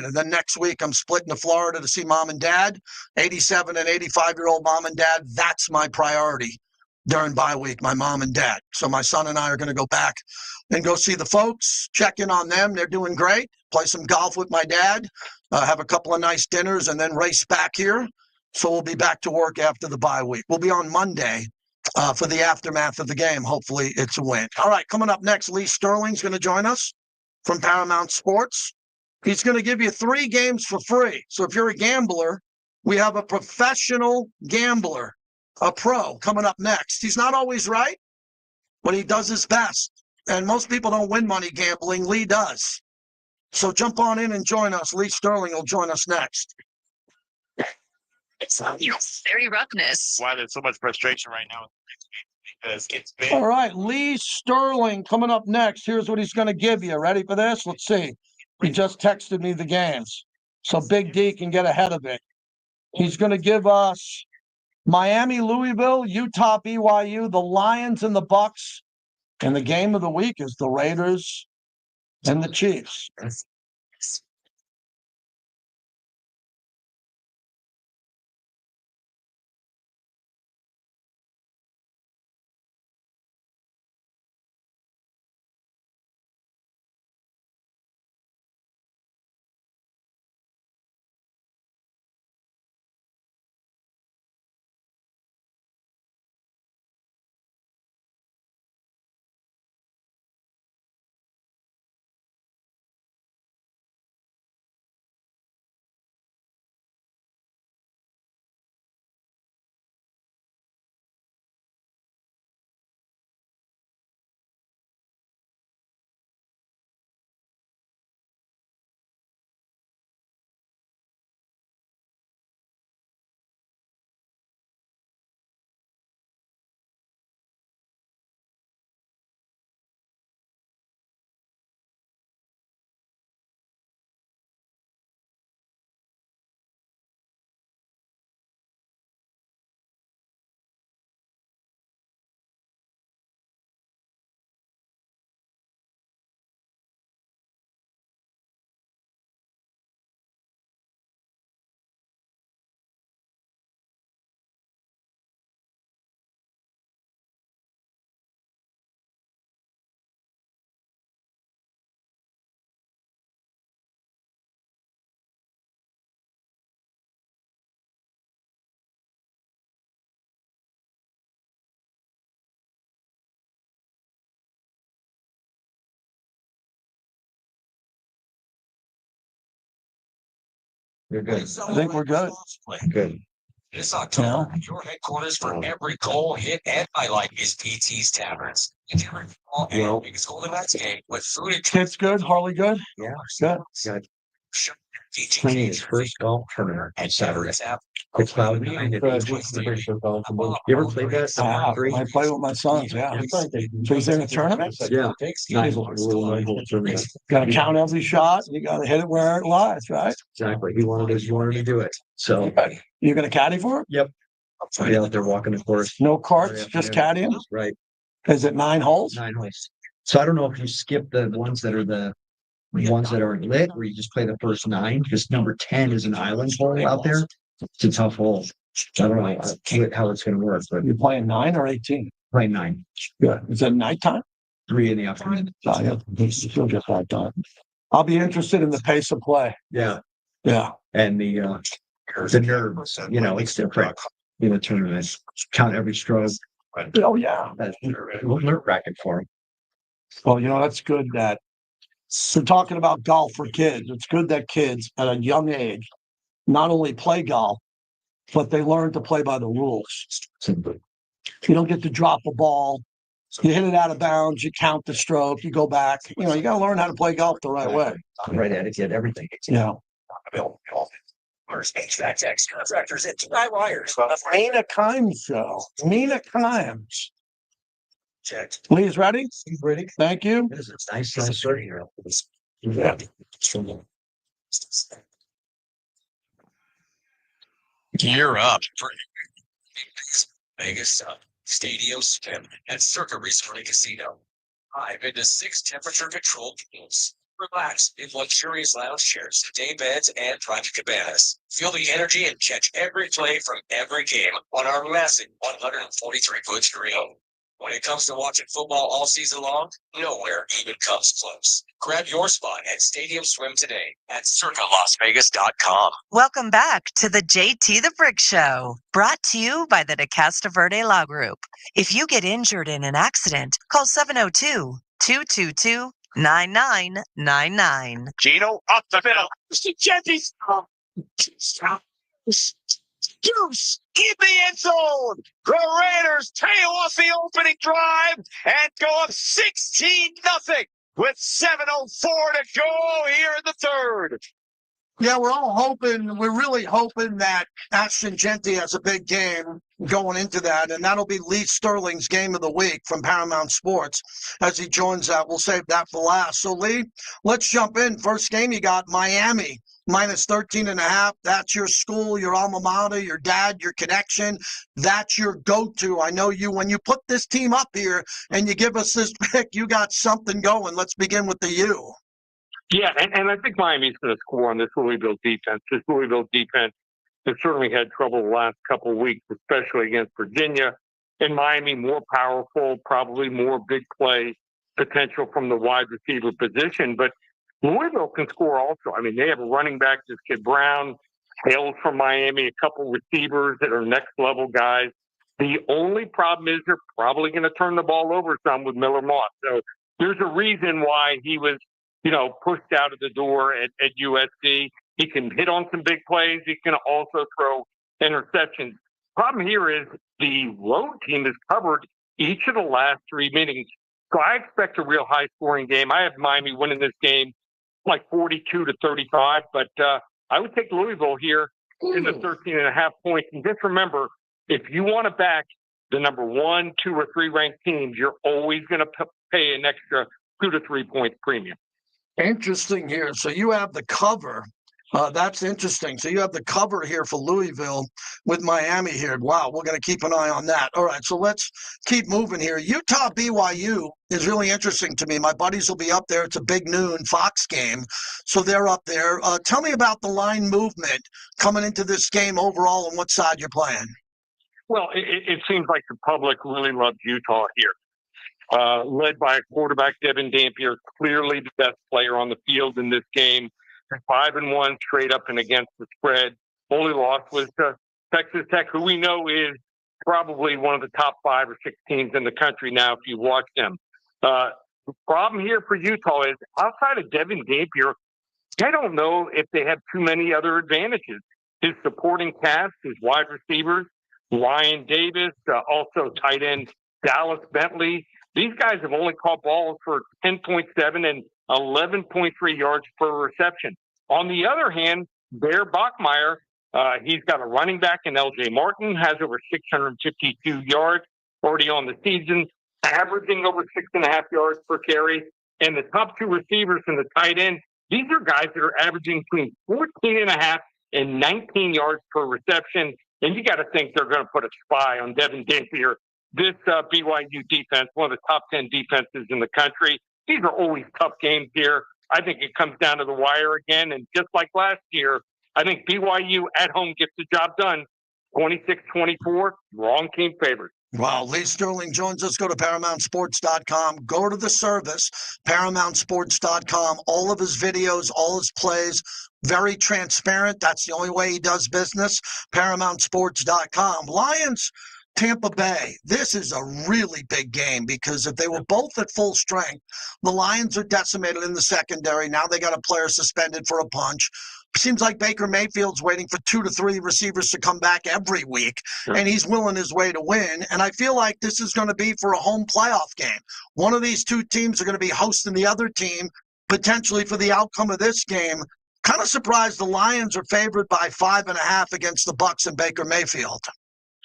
And then next week, I'm splitting to Florida to see mom and dad, 87 and 85-year-old mom and dad. That's my priority during bye week, my mom and dad. So my son and I are going to go back and go see the folks, check in on them. They're doing great. Play some golf with my dad, have a couple of nice dinners, and then race back here. So we'll be back to work after the bye week. We'll be on Monday for the aftermath of the game. Hopefully it's a win. All right, coming up next, Lee Sterling's going to join us from Paramount Sports. He's going to give you 3 games for free. So if you're a gambler, we have a professional gambler, a pro, coming up next. He's not always right, but he does his best. And most people don't win money gambling. Lee does. So jump on in and join us. Lee Sterling will join us next. It's very roughness. Why there's so much frustration right now? Because it's been All right, Lee Sterling coming up next. Here's what he's going to give you. Ready for this? Let's see. He just texted me the games, so Big D can get ahead of it. He's going to give us Miami, Louisville, Utah, BYU, the Lions, and the Bucks. And the game of the week is the Raiders and the Chiefs. You're good. I think we're good. Good. This October, your headquarters for every goal, hit, and highlight is PT's Taverns. It's every fall and biggest Golden Knights game with food and Kids good? Harley good? Yeah. Good. Got playing his first golf tournament on Saturday. It's about 9 at 8. You ever played that? I play with my sons, yeah. So he's in a tournament? Yeah. Got to count every shot. You got to hit it where it lies, right? Exactly. He wanted to do it. So You're going to caddy for it? yeah, they're walking the course. No carts, just caddying? Right. Is it 9 holes? 9 holes. So I don't know if you skip the ones that are the ones that are lit, or you just play the first 9, because number 10 is an island hole out there. It's a tough hole. I don't know how it's going to work, but You're playing 9 or 18? playing 9, Good. Is it nighttime? 3 in the afternoon. Oh, yeah. Still just like that. I'll be interested in the pace of play. Yeah. Yeah. And the nerves, it's different in a tournament. Count every stroke. Oh, yeah. That's nerve wracking for him. Well, that's good that we're talking about golf for kids. It's good that kids at a young age not only play golf, but they learn to play by the rules. You don't get to drop a ball. You hit it out of bounds. You count the stroke. You go back. You got to learn how to play golf the right way. Right at it, get everything. Yeah. HVAC contractors and dry wires. Mina Kimes show. Mina Kimes. Checked. Lee's ready? He's ready. Thank you. This is nice. Yeah. Gear up for Vegas Stadium Swim at Circa Resort and Casino. Dive into 6 temperature-controlled pools. Relax in luxurious lounge chairs, day beds, and private cabanas. Feel the energy and catch every play from every game on our massive 143-foot screen. When it comes to watching football all season long, nowhere even comes close. Grab your spot at Stadium Swim today at circalasvegas.com. Welcome back to the JT the Brick Show, brought to you by the DeCasta Verde Law Group. If you get injured in an accident, call 702-222-9999. Gino up the middle. Mr. Jetty's Deuce in the end zone. The Raiders tail off the opening drive and go up 16-0 with 7:04 to go here in the third. Yeah, we're really hoping that Ashton Genty has a big game going into that, and that'll be Lee Sterling's game of the week from Paramount Sports as he joins that. We'll save that for last. So, Lee, let's jump in. First game, you got Miami, minus 13.5. That's your school, your alma mater, your dad, your connection. That's your go-to. I know you, when you put this team up here and you give us this pick, you got something going. Let's begin with the U. Yeah, and I think Miami's going to score on this Louisville defense. This Louisville defense has certainly had trouble the last couple of weeks, especially against Virginia. And Miami more powerful, probably more big play potential from the wide receiver position. But Louisville can score also. I mean, they have a running back, this kid Brown, hails from Miami, a couple receivers that are next-level guys. The only problem is they're probably going to turn the ball over some with Miller Moss. So there's a reason why he was pushed out of the door at USC. He can hit on some big plays. He can also throw interceptions. Problem here is the road team has covered each of the last 3 meetings. So I expect a real high-scoring game. I have Miami winning this game like 42-35, but I would take Louisville here in the 13.5 points. And just remember, if you want to back the number 1, 2, or 3 ranked teams, you're always going to pay an extra 2 to 3 points premium. Interesting here. So you have the cover. That's interesting. So you have the cover here for Louisville with Miami here. Wow, we're going to keep an eye on that. All right, so let's keep moving here. Utah BYU is really interesting to me. My buddies will be up there. It's a big noon Fox game, so they're up there. Tell me about the line movement coming into this game overall and what side you're playing. Well, it seems like the public really loves Utah here. Led by a quarterback, Devin Dampier, clearly the best player on the field in this game. 5-1 straight up and against the spread. Only loss was to Texas Tech, who we know is probably one of the top 5 or 6 teams in the country now if you watch them. The problem here for Utah is outside of Devin Dampier, I don't know if they have too many other advantages. His supporting cast, his wide receivers, Ryan Davis, also tight end Dallas Bentley. These guys have only caught balls for 10.7 and 11.3 yards per reception. On the other hand, Bear Bachmeier, he's got a running back in L.J. Martin, has over 652 yards already on the season, averaging over 6.5 yards per carry. And the top 2 receivers and the tight end, these are guys that are averaging between 14.5 and 19 yards per reception. And you got to think they're going to put a spy on Devin Dampier. This BYU defense, one of the top 10 defenses in the country. These are always tough games here. I think it comes down to the wire again. And just like last year, I think BYU at home gets the job done. 26-24, wrong team favorite. Wow, Lee Sterling joins us. Go to ParamountSports.com. Go to the service, ParamountSports.com. All of his videos, all his plays, very transparent. That's the only way he does business. ParamountSports.com. Lions, Tampa Bay. This is a really big game because if they were both at full strength, the Lions are decimated in the secondary. Now they got a player suspended for a punch. Seems like Baker Mayfield's waiting for 2 to 3 receivers to come back every week, and he's willing his way to win. And I feel like this is going to be for a home playoff game. One of these two teams are going to be hosting the other team, potentially for the outcome of this game. Kind of surprised the Lions are favored by 5.5 against the Bucs and Baker Mayfield.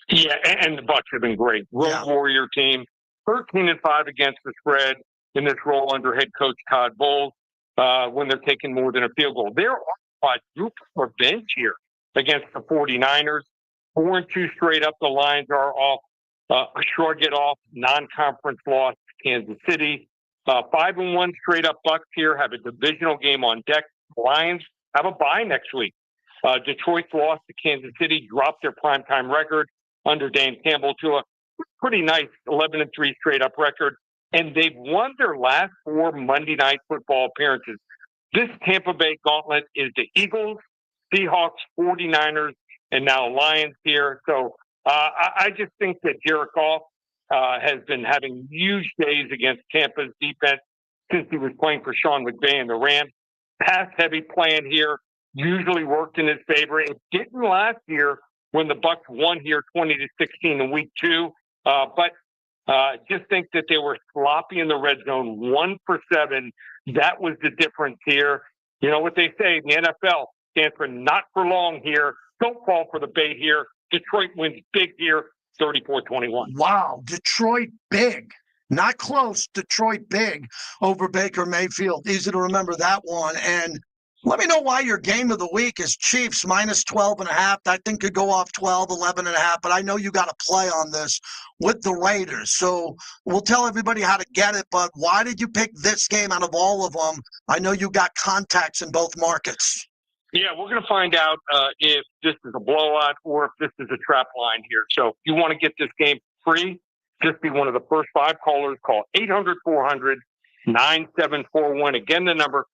Yeah, and the Bucs have been great. Road Warrior team, 13-5 against the spread in this role under head coach Todd Bowles when they're taking more than a field goal. They're quadruple revenge here against the 49ers. 4-2 straight up. The Lions are off a shrug it off non-conference loss to Kansas City. 5-1 straight up Bucs here have a divisional game on deck. Lions have a bye next week. Detroit's loss to Kansas City dropped their primetime record under Dan Campbell to a pretty nice 11-3 straight up record. And they've won their last 4 Monday Night Football appearances. This Tampa Bay gauntlet is the Eagles, Seahawks, 49ers, and now Lions here. So I just think that Jared Goff has been having huge days against Tampa's defense since he was playing for Sean McVay and the Rams. Pass-heavy plan here usually worked in his favor. It didn't last year when the Bucs won here 20-16 in week 2. But just think that they were sloppy in the red zone, 1 for 7. That was the difference here. You know what they say, the NFL stands for not for long here. Don't fall for the bait here. Detroit wins big here, 34-21. Wow, Detroit big. Not close, Detroit big over Baker Mayfield. Easy to remember that one. And let me know why your game of the week is Chiefs minus 12.5. I think could go off 12, 11.5, but I know you got a play on this with the Raiders. So we'll tell everybody how to get it, but why did you pick this game out of all of them? I know you got contacts in both markets. Yeah, we're going to find out if this is a blowout or if this is a trap line here. So if you want to get this game free, just be one of the first 5 callers. Call 800-400-9741. Again, the number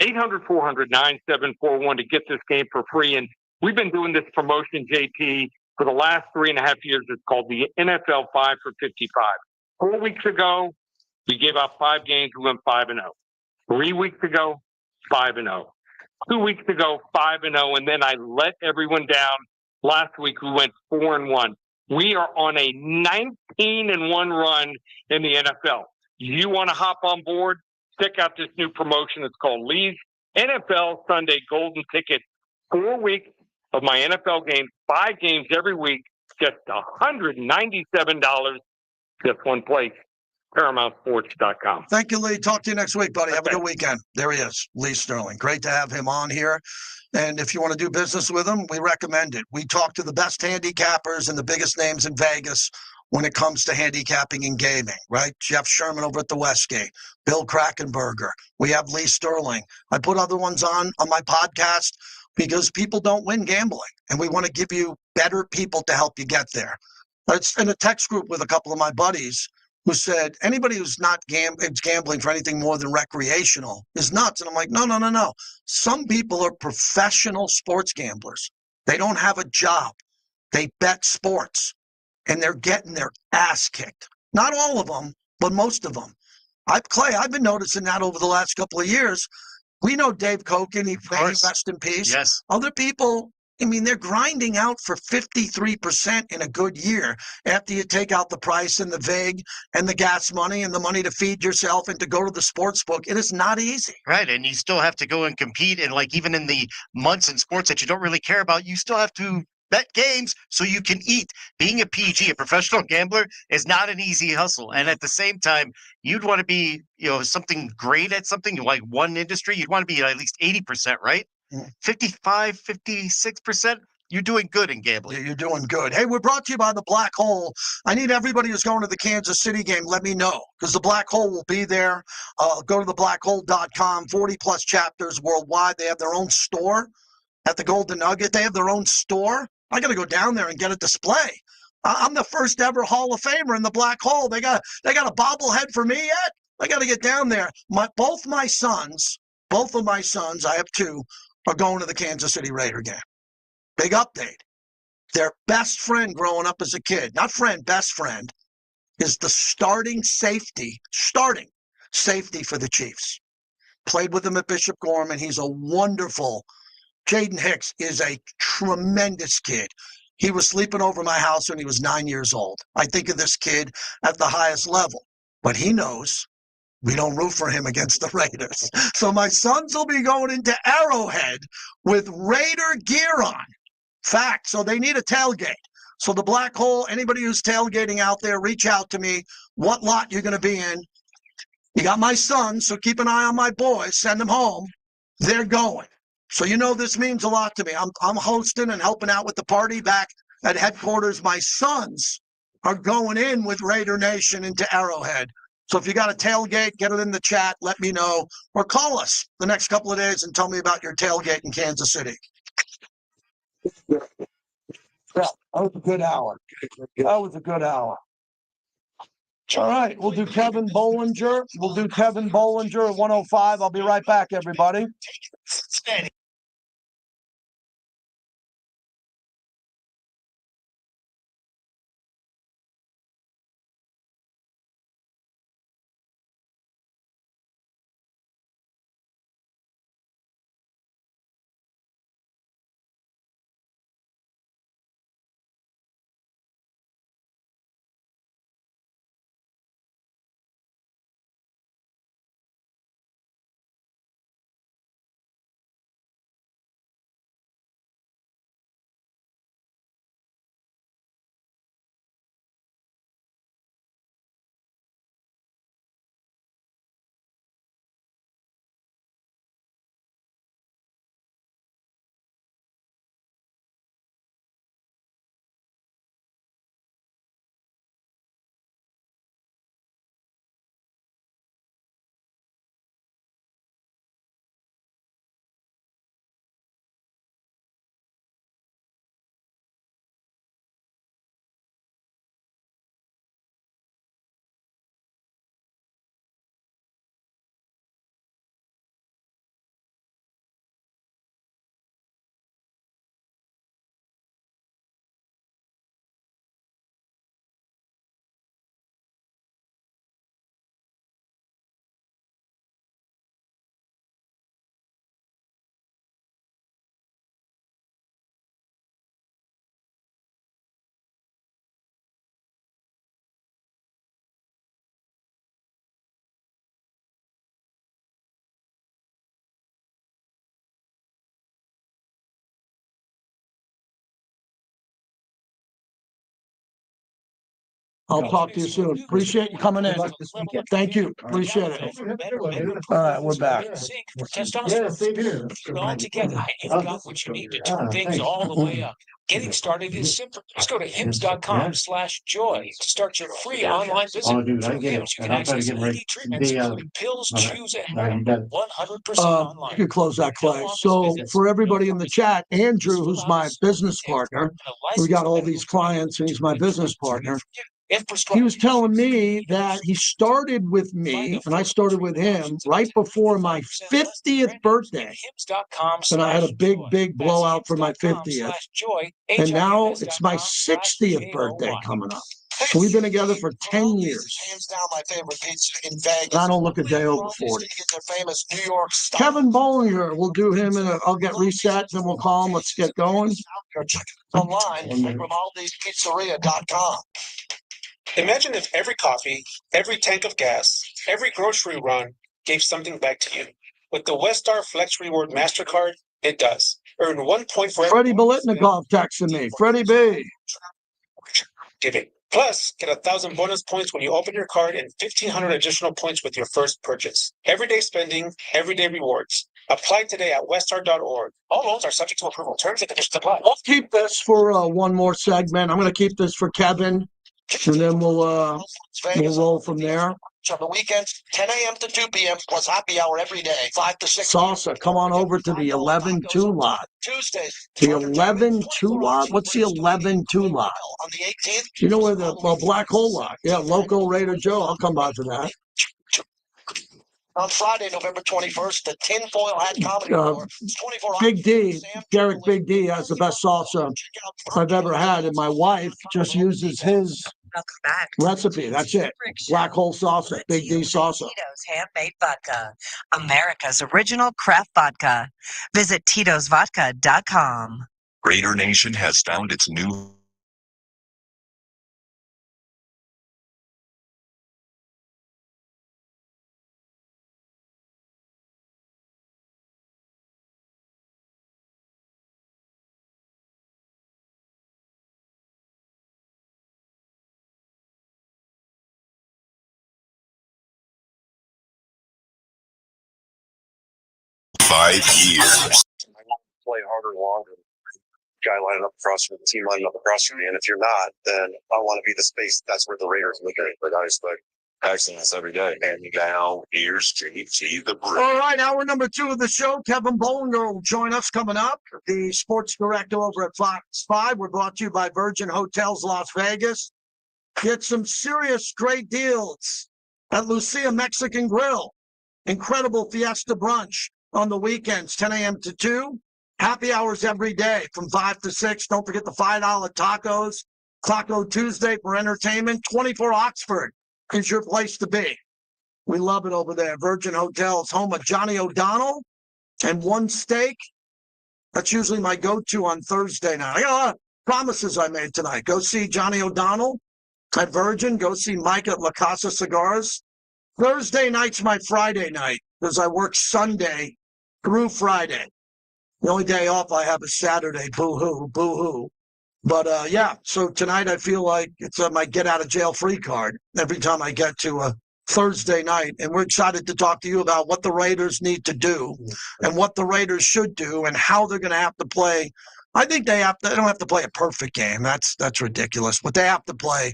800-400-9741 to get this game for free. And we've been doing this promotion, JT, for the last 3.5 years. It's called the NFL 5 for 55. 4 weeks ago, we gave out 5 games. We went 5-0. 3 weeks ago, 5-0. 2 weeks ago, 5-0. And then I let everyone down. Last week, we went 4-1. We are on a 19-1 run in the NFL. You want to hop on board? Check out this new promotion. It's called Lee's NFL Sunday Golden Ticket. 4 weeks of my NFL games, 5 games every week, just $197. Just one place, ParamountSports.com. Thank you, Lee. Talk to you next week, buddy. Have a good weekend. There he is, Lee Sterling. Great to have him on here. And if you want to do business with him, we recommend it. We talk to the best handicappers and the biggest names in Vegas when it comes to handicapping and gaming, right? Jeff Sherman over at the Westgate, Bill Krakenberger. We have Lee Sterling. I put other ones on my podcast because people don't win gambling, and we want to give you better people to help you get there. It's in a text group with a couple of my buddies who said, anybody who's not gambling for anything more than recreational is nuts. And I'm like, no. Some people are professional sports gamblers. They don't have a job. They bet sports, and they're getting their ass kicked. Not all of them, but most of them. Clay, I've been noticing that over the last couple of years. We know Dave Koken, he rest in peace. Yes. Other people, I mean, they're grinding out for 53% in a good year after you take out the price and the VIG and the gas money and the money to feed yourself and to go to the sports book. It is not easy. Right. And you still have to go and compete. And like even in the months in sports that you don't really care about, you still have to bet games so you can eat. Being a PG, a professional gambler, is not an easy hustle. And at the same time, you'd want to be, something great at something like one industry. You'd want to be at least 80%, right? 55, 56%, you're doing good in gambling. You're doing good. Hey, we're brought to you by the Black Hole. I need everybody who's going to the Kansas City game, let me know, because the Black Hole will be there. Go to theblackhole.com, 40-plus chapters worldwide. They have their own store at the Golden Nugget. They have their own store. I got to go down there and get a display I'm the first ever Hall of Famer in the Black Hole. They got a bobblehead for me yet? I got to get down there. Both of my sons, I have two, are going to the Kansas City Raider game. Big update. Their best friend growing up as a kid, not friend, best friend, is the starting safety for the Chiefs. Played with him at Bishop Gorman. He's a wonderful. Jaden Hicks is a tremendous kid. He was sleeping over my house when he was 9 years old. I think of this kid at the highest level, but he knows we don't root for him against the Raiders. So my sons will be going into Arrowhead with Raider gear on. Fact. So they need a tailgate. So the Black Hole, anybody who's tailgating out there, reach out to me. What lot you're going to be in. You got my sons, so keep an eye on my boys. Send them home. They're going. So you know this means a lot to me. I'm hosting and helping out with the party back at headquarters. My sons are going in with Raider Nation into Arrowhead. So if you got a tailgate, get it in the chat. Let me know. Or call us the next couple of days and tell me about your tailgate in Kansas City. Yeah, that was a good hour. All right, we'll do Kevin Bollinger. At 105. I'll be right back, everybody. I'll talk to you soon. Appreciate you coming in. Thank you. Appreciate it. All right, we're back. For testosterone. Put it all together, and you've got what you need to turn things all the way up. Getting started is simple. Just go to hims.com/joy to start your free online visit. Through Hims, you can access ED treatments, including pills, chews, and more. 100% online. You can close that, Clay. So for everybody in the chat, Andrew, who's my business partner, we got all these clients, and he's my business partner. He was telling me that he started with me, and I started with him right before my 50th birthday. And I had a big blowout for my 50th. And now it's my 60th birthday coming up. So we've been together for 10 years. Hands down my favorite pizza in Vegas. I don't look a day over 40. Get their famous New York style. Kevin Bollinger, we'll do him, and I'll get reset, then we'll call him. Let's get going. Online from AldiPizzeria.com. Imagine if every coffee, every tank of gas, every grocery run gave something back to you. With the Westar Flex Reward MasterCard, it does. Earn 1 point for Freddie Bolitnikov texting me. Freddie B. giving. Plus, get 1,000 bonus points when you open your card and 1,500 additional points with your first purchase. Everyday spending, everyday rewards. Apply today at westar.org. All loans are subject to approval. Terms and conditions apply. I'll keep this for one more segment. I'm going to keep this for Kevin, and then we'll roll from there. On the weekends, 10 a.m. to 2 p.m. plus happy hour every day, 5 to 6. Salsa, come on over to the 11-2 lot. Tuesdays. The 11-2 lot? What's the 11-2 lot? On the 18th. You know where the Black Hole lot? Yeah, Local Raider Joe. I'll come by for that. On Friday, November 21st, the Tinfoil Hat Comedy Hour. 24 Big D, Derek Big D has the best salsa I've ever had, and my wife just uses his recipe. That's it. Black Hole salsa, Big D salsa. Tito's Handmade Vodka, America's original craft vodka. Visit Tito'sVodka.com. Raider Nation has found its new years. Play harder, longer. Guy lining up across from the team lining up across from me, and if you're not, then I want to be the space. That's where the Raiders look at it. But I expect excellence every day. And now here's JT the Brick. All right, hour number 2 of the show. Kevin Bollinger will join us coming up. The sports director over at Fox 5. We're brought to you by Virgin Hotels Las Vegas. Get some serious great deals at Lucia Mexican Grill. Incredible Fiesta Brunch on the weekends, 10 a.m. to 2. Happy hours every day from 5 to 6. Don't forget the $5 tacos. Taco Tuesday for entertainment. 24 Oxford is your place to be. We love it over there. Virgin Hotels, home of Johnny O'Donnell and One Steak. That's usually my go-to on Thursday night. I got a lot of promises I made tonight. Go see Johnny O'Donnell at Virgin. Go see Mike at La Casa Cigars. Thursday night's my Friday night because I work Sunday through Friday. The only day off I have is Saturday. Boo-hoo, boo-hoo. But, yeah, so tonight I feel like it's my get-out-of-jail-free card every time I get to a Thursday night. And we're excited to talk to you about what the Raiders need to do and what the Raiders should do and how they're going to have to play. I think they don't have to play a perfect game. That's ridiculous. But they have to play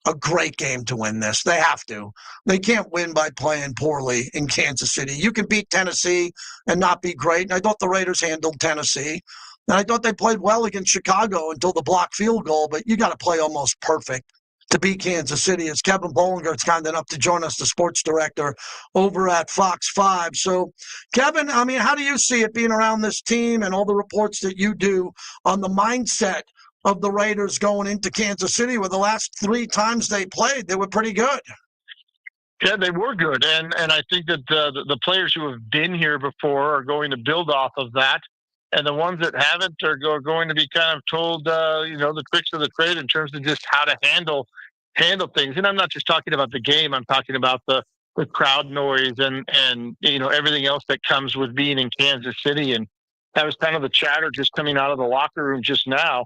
a great game to win this. They have to. They can't win by playing poorly in Kansas City. You can beat Tennessee and not be great. And I thought the Raiders handled Tennessee. And I thought they played well against Chicago until the blocked field goal. But you got to play almost perfect to beat Kansas City. It's Kevin Bollinger. It's kind enough to join us, the sports director over at Fox 5. So, Kevin, I mean, how do you see it being around this team and all the reports that you do on the mindset of the Raiders going into Kansas City, where the last 3 times they played, they were pretty good? Yeah, they were good. And I think that the players who have been here before are going to build off of that. And the ones that haven't are going to be kind of told, the tricks of the trade in terms of just how to handle things. And I'm not just talking about the game. I'm talking about the crowd noise and everything else that comes with being in Kansas City. And that was kind of the chatter just coming out of the locker room just now.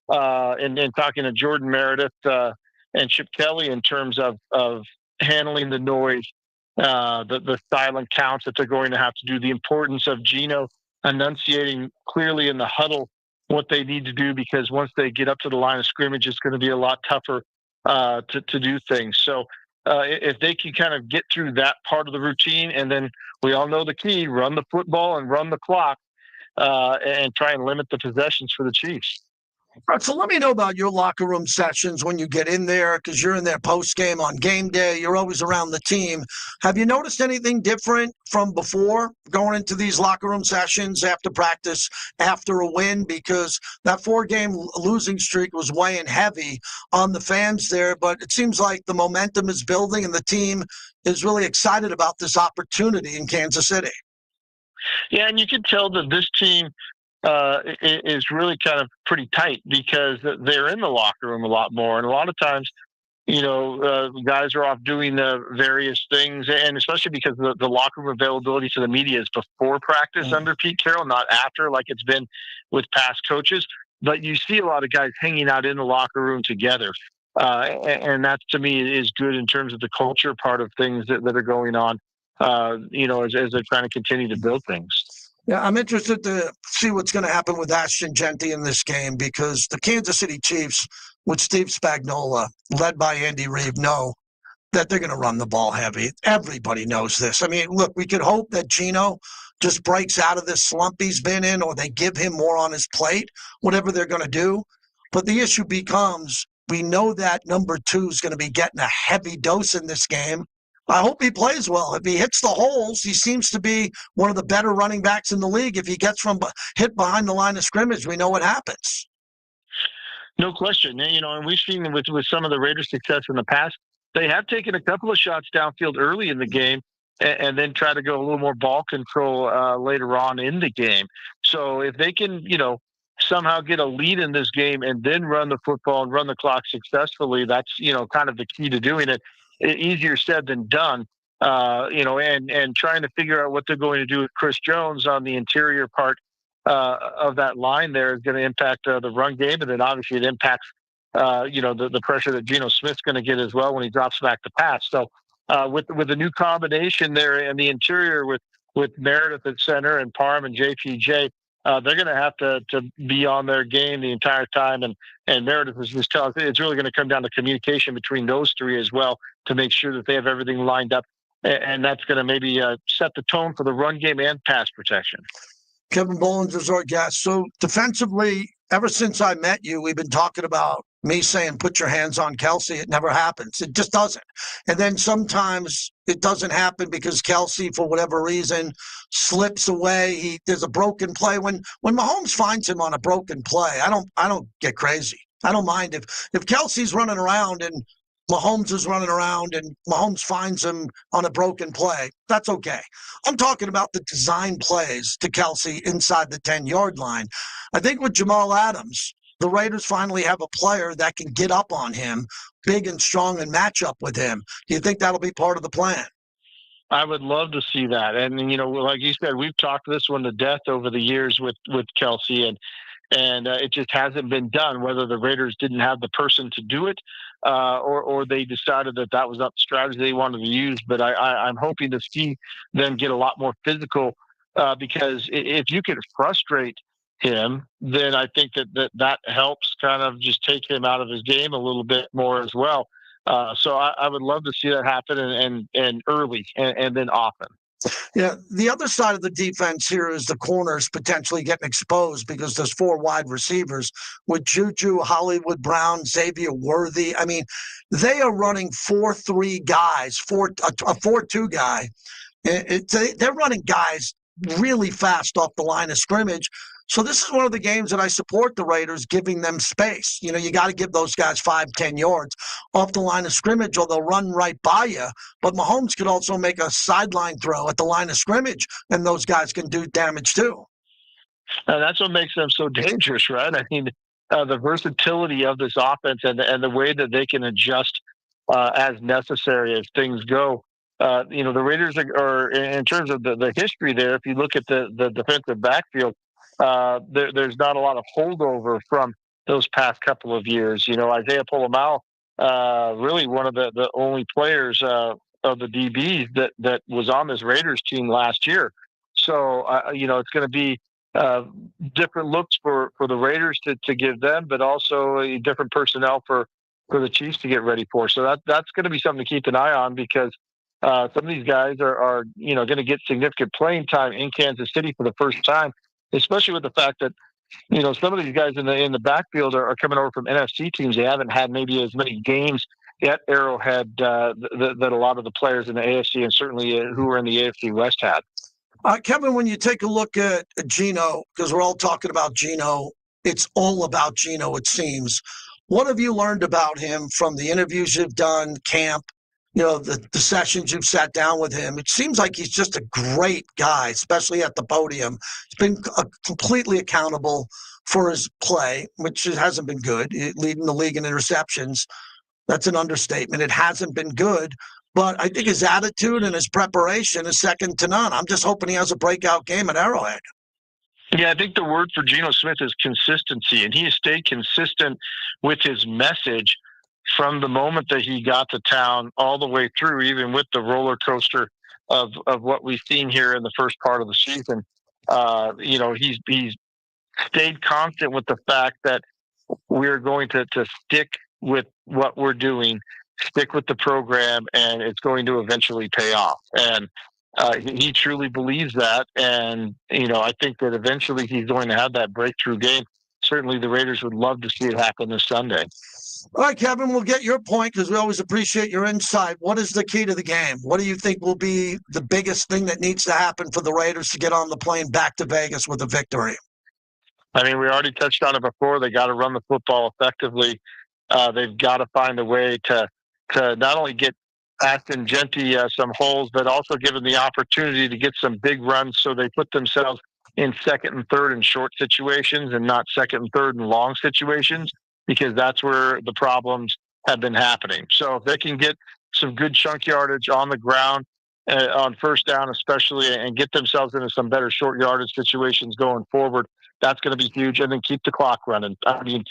And talking to Jordan Meredith and Chip Kelly in terms of handling the noise, the silent counts that they're going to have to do, the importance of Geno enunciating clearly in the huddle what they need to do, because once they get up to the line of scrimmage, it's going to be a lot tougher to do things. So if they can kind of get through that part of the routine, and then we all know the key, run the football and run the clock and try and limit the possessions for the Chiefs. All right, so let me know about your locker room sessions when you get in there, because you're in there post-game on game day. You're always around the team. Have you noticed anything different from before going into these locker room sessions after practice, after a win? Because that 4-game losing streak was weighing heavy on the fans there, but it seems like the momentum is building and the team is really excited about this opportunity in Kansas City. Yeah, and you can tell that this team is really kind of pretty tight because they're in the locker room a lot more. And a lot of times, guys are off doing various things, and especially because the locker room availability to the media is before practice under Pete Carroll, not after, like it's been with past coaches. But you see a lot of guys hanging out in the locker room together. And that, to me, is good in terms of the culture part of things that are going on, as they're trying to continue to build things. Yeah, I'm interested to see what's going to happen with Ashton Jeanty in this game, because the Kansas City Chiefs with Steve Spagnuolo, led by Andy Reid, know that they're going to run the ball heavy. Everybody knows this. I mean, look, we could hope that Geno just breaks out of this slump he's been in, or they give him more on his plate, whatever they're going to do. But the issue becomes, we know that number 2 is going to be getting a heavy dose in this game. I hope he plays well. If he hits the holes, he seems to be one of the better running backs in the league. If he gets hit behind the line of scrimmage, we know what happens. No question. And we've seen with some of the Raiders' success in the past, they have taken a couple of shots downfield early in the game and then try to go a little more ball control later on in the game. So if they can, somehow get a lead in this game and then run the football and run the clock successfully, that's, kind of the key to doing it. Easier said than done, and trying to figure out what they're going to do with Chris Jones on the interior part of that line there is going to impact the run game. And then obviously it impacts, the pressure that Geno Smith's going to get as well when he drops back to pass. So with the new combination there in the interior with Meredith at center and Parham and JPJ, they're going to have to be on their game the entire time. And Meredith is just telling us it's really going to come down to communication between those three as well to make sure that they have everything lined up. And that's going to maybe set the tone for the run game and pass protection. Kevin Bollinger is our guest. So defensively, ever since I met you, we've been talking about me saying, put your hands on Kelce. It never happens. It just doesn't. And then sometimes it doesn't happen because Kelce, for whatever reason, slips away. There's a broken play. When Mahomes finds him on a broken play, I don't get crazy. I don't mind if Kelce's running around and Mahomes is running around and Mahomes finds him on a broken play. That's okay. I'm talking about the design plays to Kelce inside the 10-yard line. I think with Jamal Adams, the Raiders finally have a player that can get up on him, big and strong, and match up with him. Do you think that'll be part of the plan? I would love to see that. And, like you said, we've talked this one to death over the years with Kelce, and it just hasn't been done, whether the Raiders didn't have the person to do it or they decided that was not the strategy they wanted to use. But I'm hoping to see them get a lot more physical because if you can frustrate him, then I think that helps kind of just take him out of his game a little bit more as well. So I would love to see that happen and early and then often. Yeah, the other side of the defense here is the corners potentially getting exposed because there's 4 wide receivers with Juju, Hollywood Brown, Xavier Worthy. I mean, they are running 4-3 guys, a 4-2 guy. They're running guys really fast off the line of scrimmage. So this is one of the games that I support the Raiders, giving them space. You got to give those guys 5-10 yards off the line of scrimmage or they'll run right by you. But Mahomes could also make a sideline throw at the line of scrimmage, and those guys can do damage too. And that's what makes them so dangerous, right? I mean, the versatility of this offense and the way that they can adjust as necessary as things go. The Raiders are in terms of the history there, if you look at the defensive backfield, there's not a lot of holdover from those past couple of years. Isaiah Pola-Mao, really one of the only players of the DBs that was on this Raiders team last year. So, it's going to be different looks for the Raiders to give them, but also a different personnel for the Chiefs to get ready for. So that's going to be something to keep an eye on because some of these guys are going to get significant playing time in Kansas City for the first time, especially with the fact that, some of these guys in the backfield are coming over from NFC teams. They haven't had maybe as many games at Arrowhead that a lot of the players in the AFC and certainly who were in the AFC West had. Kevin, when you take a look at Geno, because we're all talking about Geno, it's all about Geno, it seems. What have you learned about him from the interviews you've done, camp, the sessions you've sat down with him? It seems like he's just a great guy, especially at the podium. He's been completely accountable for his play, which hasn't been good, leading the league in interceptions. That's an understatement. It hasn't been good, but I think his attitude and his preparation is second to none. I'm just hoping he has a breakout game at Arrowhead. Yeah, I think the word for Geno Smith is consistency, and he has stayed consistent with his message from the moment that he got to town all the way through, even with the roller coaster of what we've seen here in the first part of the season. He's stayed constant with the fact that we're going to stick with what we're doing stick with the program, and it's going to eventually pay off. And he truly believes that. And, I think that eventually he's going to have that breakthrough game. Certainly the Raiders would love to see it happen this Sunday. All right, Kevin, we'll get your point because we always appreciate your insight. What is the key to the game? What do you think will be the biggest thing that needs to happen for the Raiders to get on the plane back to Vegas with a victory? I mean, we already touched on it before. They got to run the football effectively. They've got to find a way to not only get Ashton Jeanty some holes, but also give them the opportunity to get some big runs so they put themselves in second and third and short situations and not second and third and long situations, because that's where the problems have been happening. So if they can get some good chunk yardage on the ground on first down especially, and get themselves into some better short yardage situations going forward, that's going to be huge. And then keep the clock running. I mean,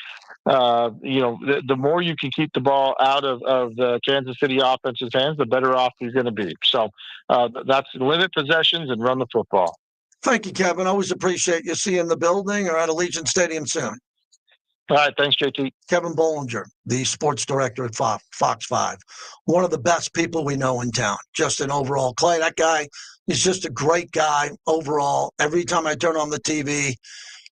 the more you can keep the ball out of the Kansas City offense's hands, the better off you're going to be. So that's limit possessions and run the football. Thank you, Kevin. Always appreciate you. See you in the building or at Allegiant Stadium soon. All right. Thanks, JT. Kevin Bollinger, the sports director at Fox 5. One of the best people we know in town. Just an overall, Clay, that guy is just a great guy overall. Every time I turn on the TV,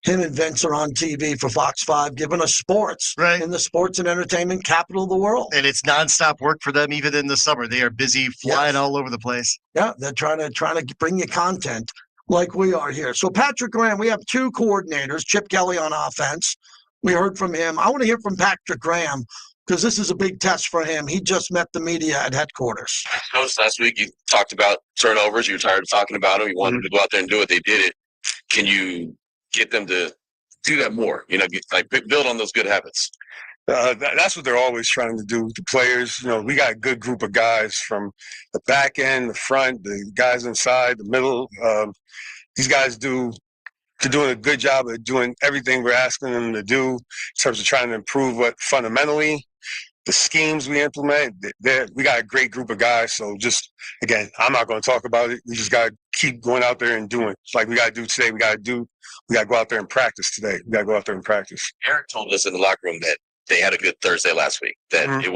him and Vince are on TV for Fox 5, giving us sports in the sports and entertainment capital of the world. And it's nonstop work for them, even in the summer. They are busy flying all over the place. Yeah, they're trying to bring you content like we are here. So Patrick Graham, we have two coordinators, Chip Kelly on offense. We heard from him. I want to hear from Patrick Graham because this is a big test for him. He just met the media at headquarters. Noticed last week you talked about turnovers. You were tired of talking about them. You wanted them to go out there and do it. They did it. Can you get them to do that more? Build on those good habits. That's what they're always trying to do. The players, we got a good group of guys from the back end, the front, the guys inside, the middle. These guys they're doing a good job of doing everything we're asking them to do in terms of trying to improve what fundamentally the schemes we implement. We got a great group of guys. So just, again, I'm not going to talk about it. We just got to keep going out there and doing. It's like we got to do today. We got to go out there and practice today. We got to go out there and practice. Eric told us in the locker room that they had a good Thursday last week, that it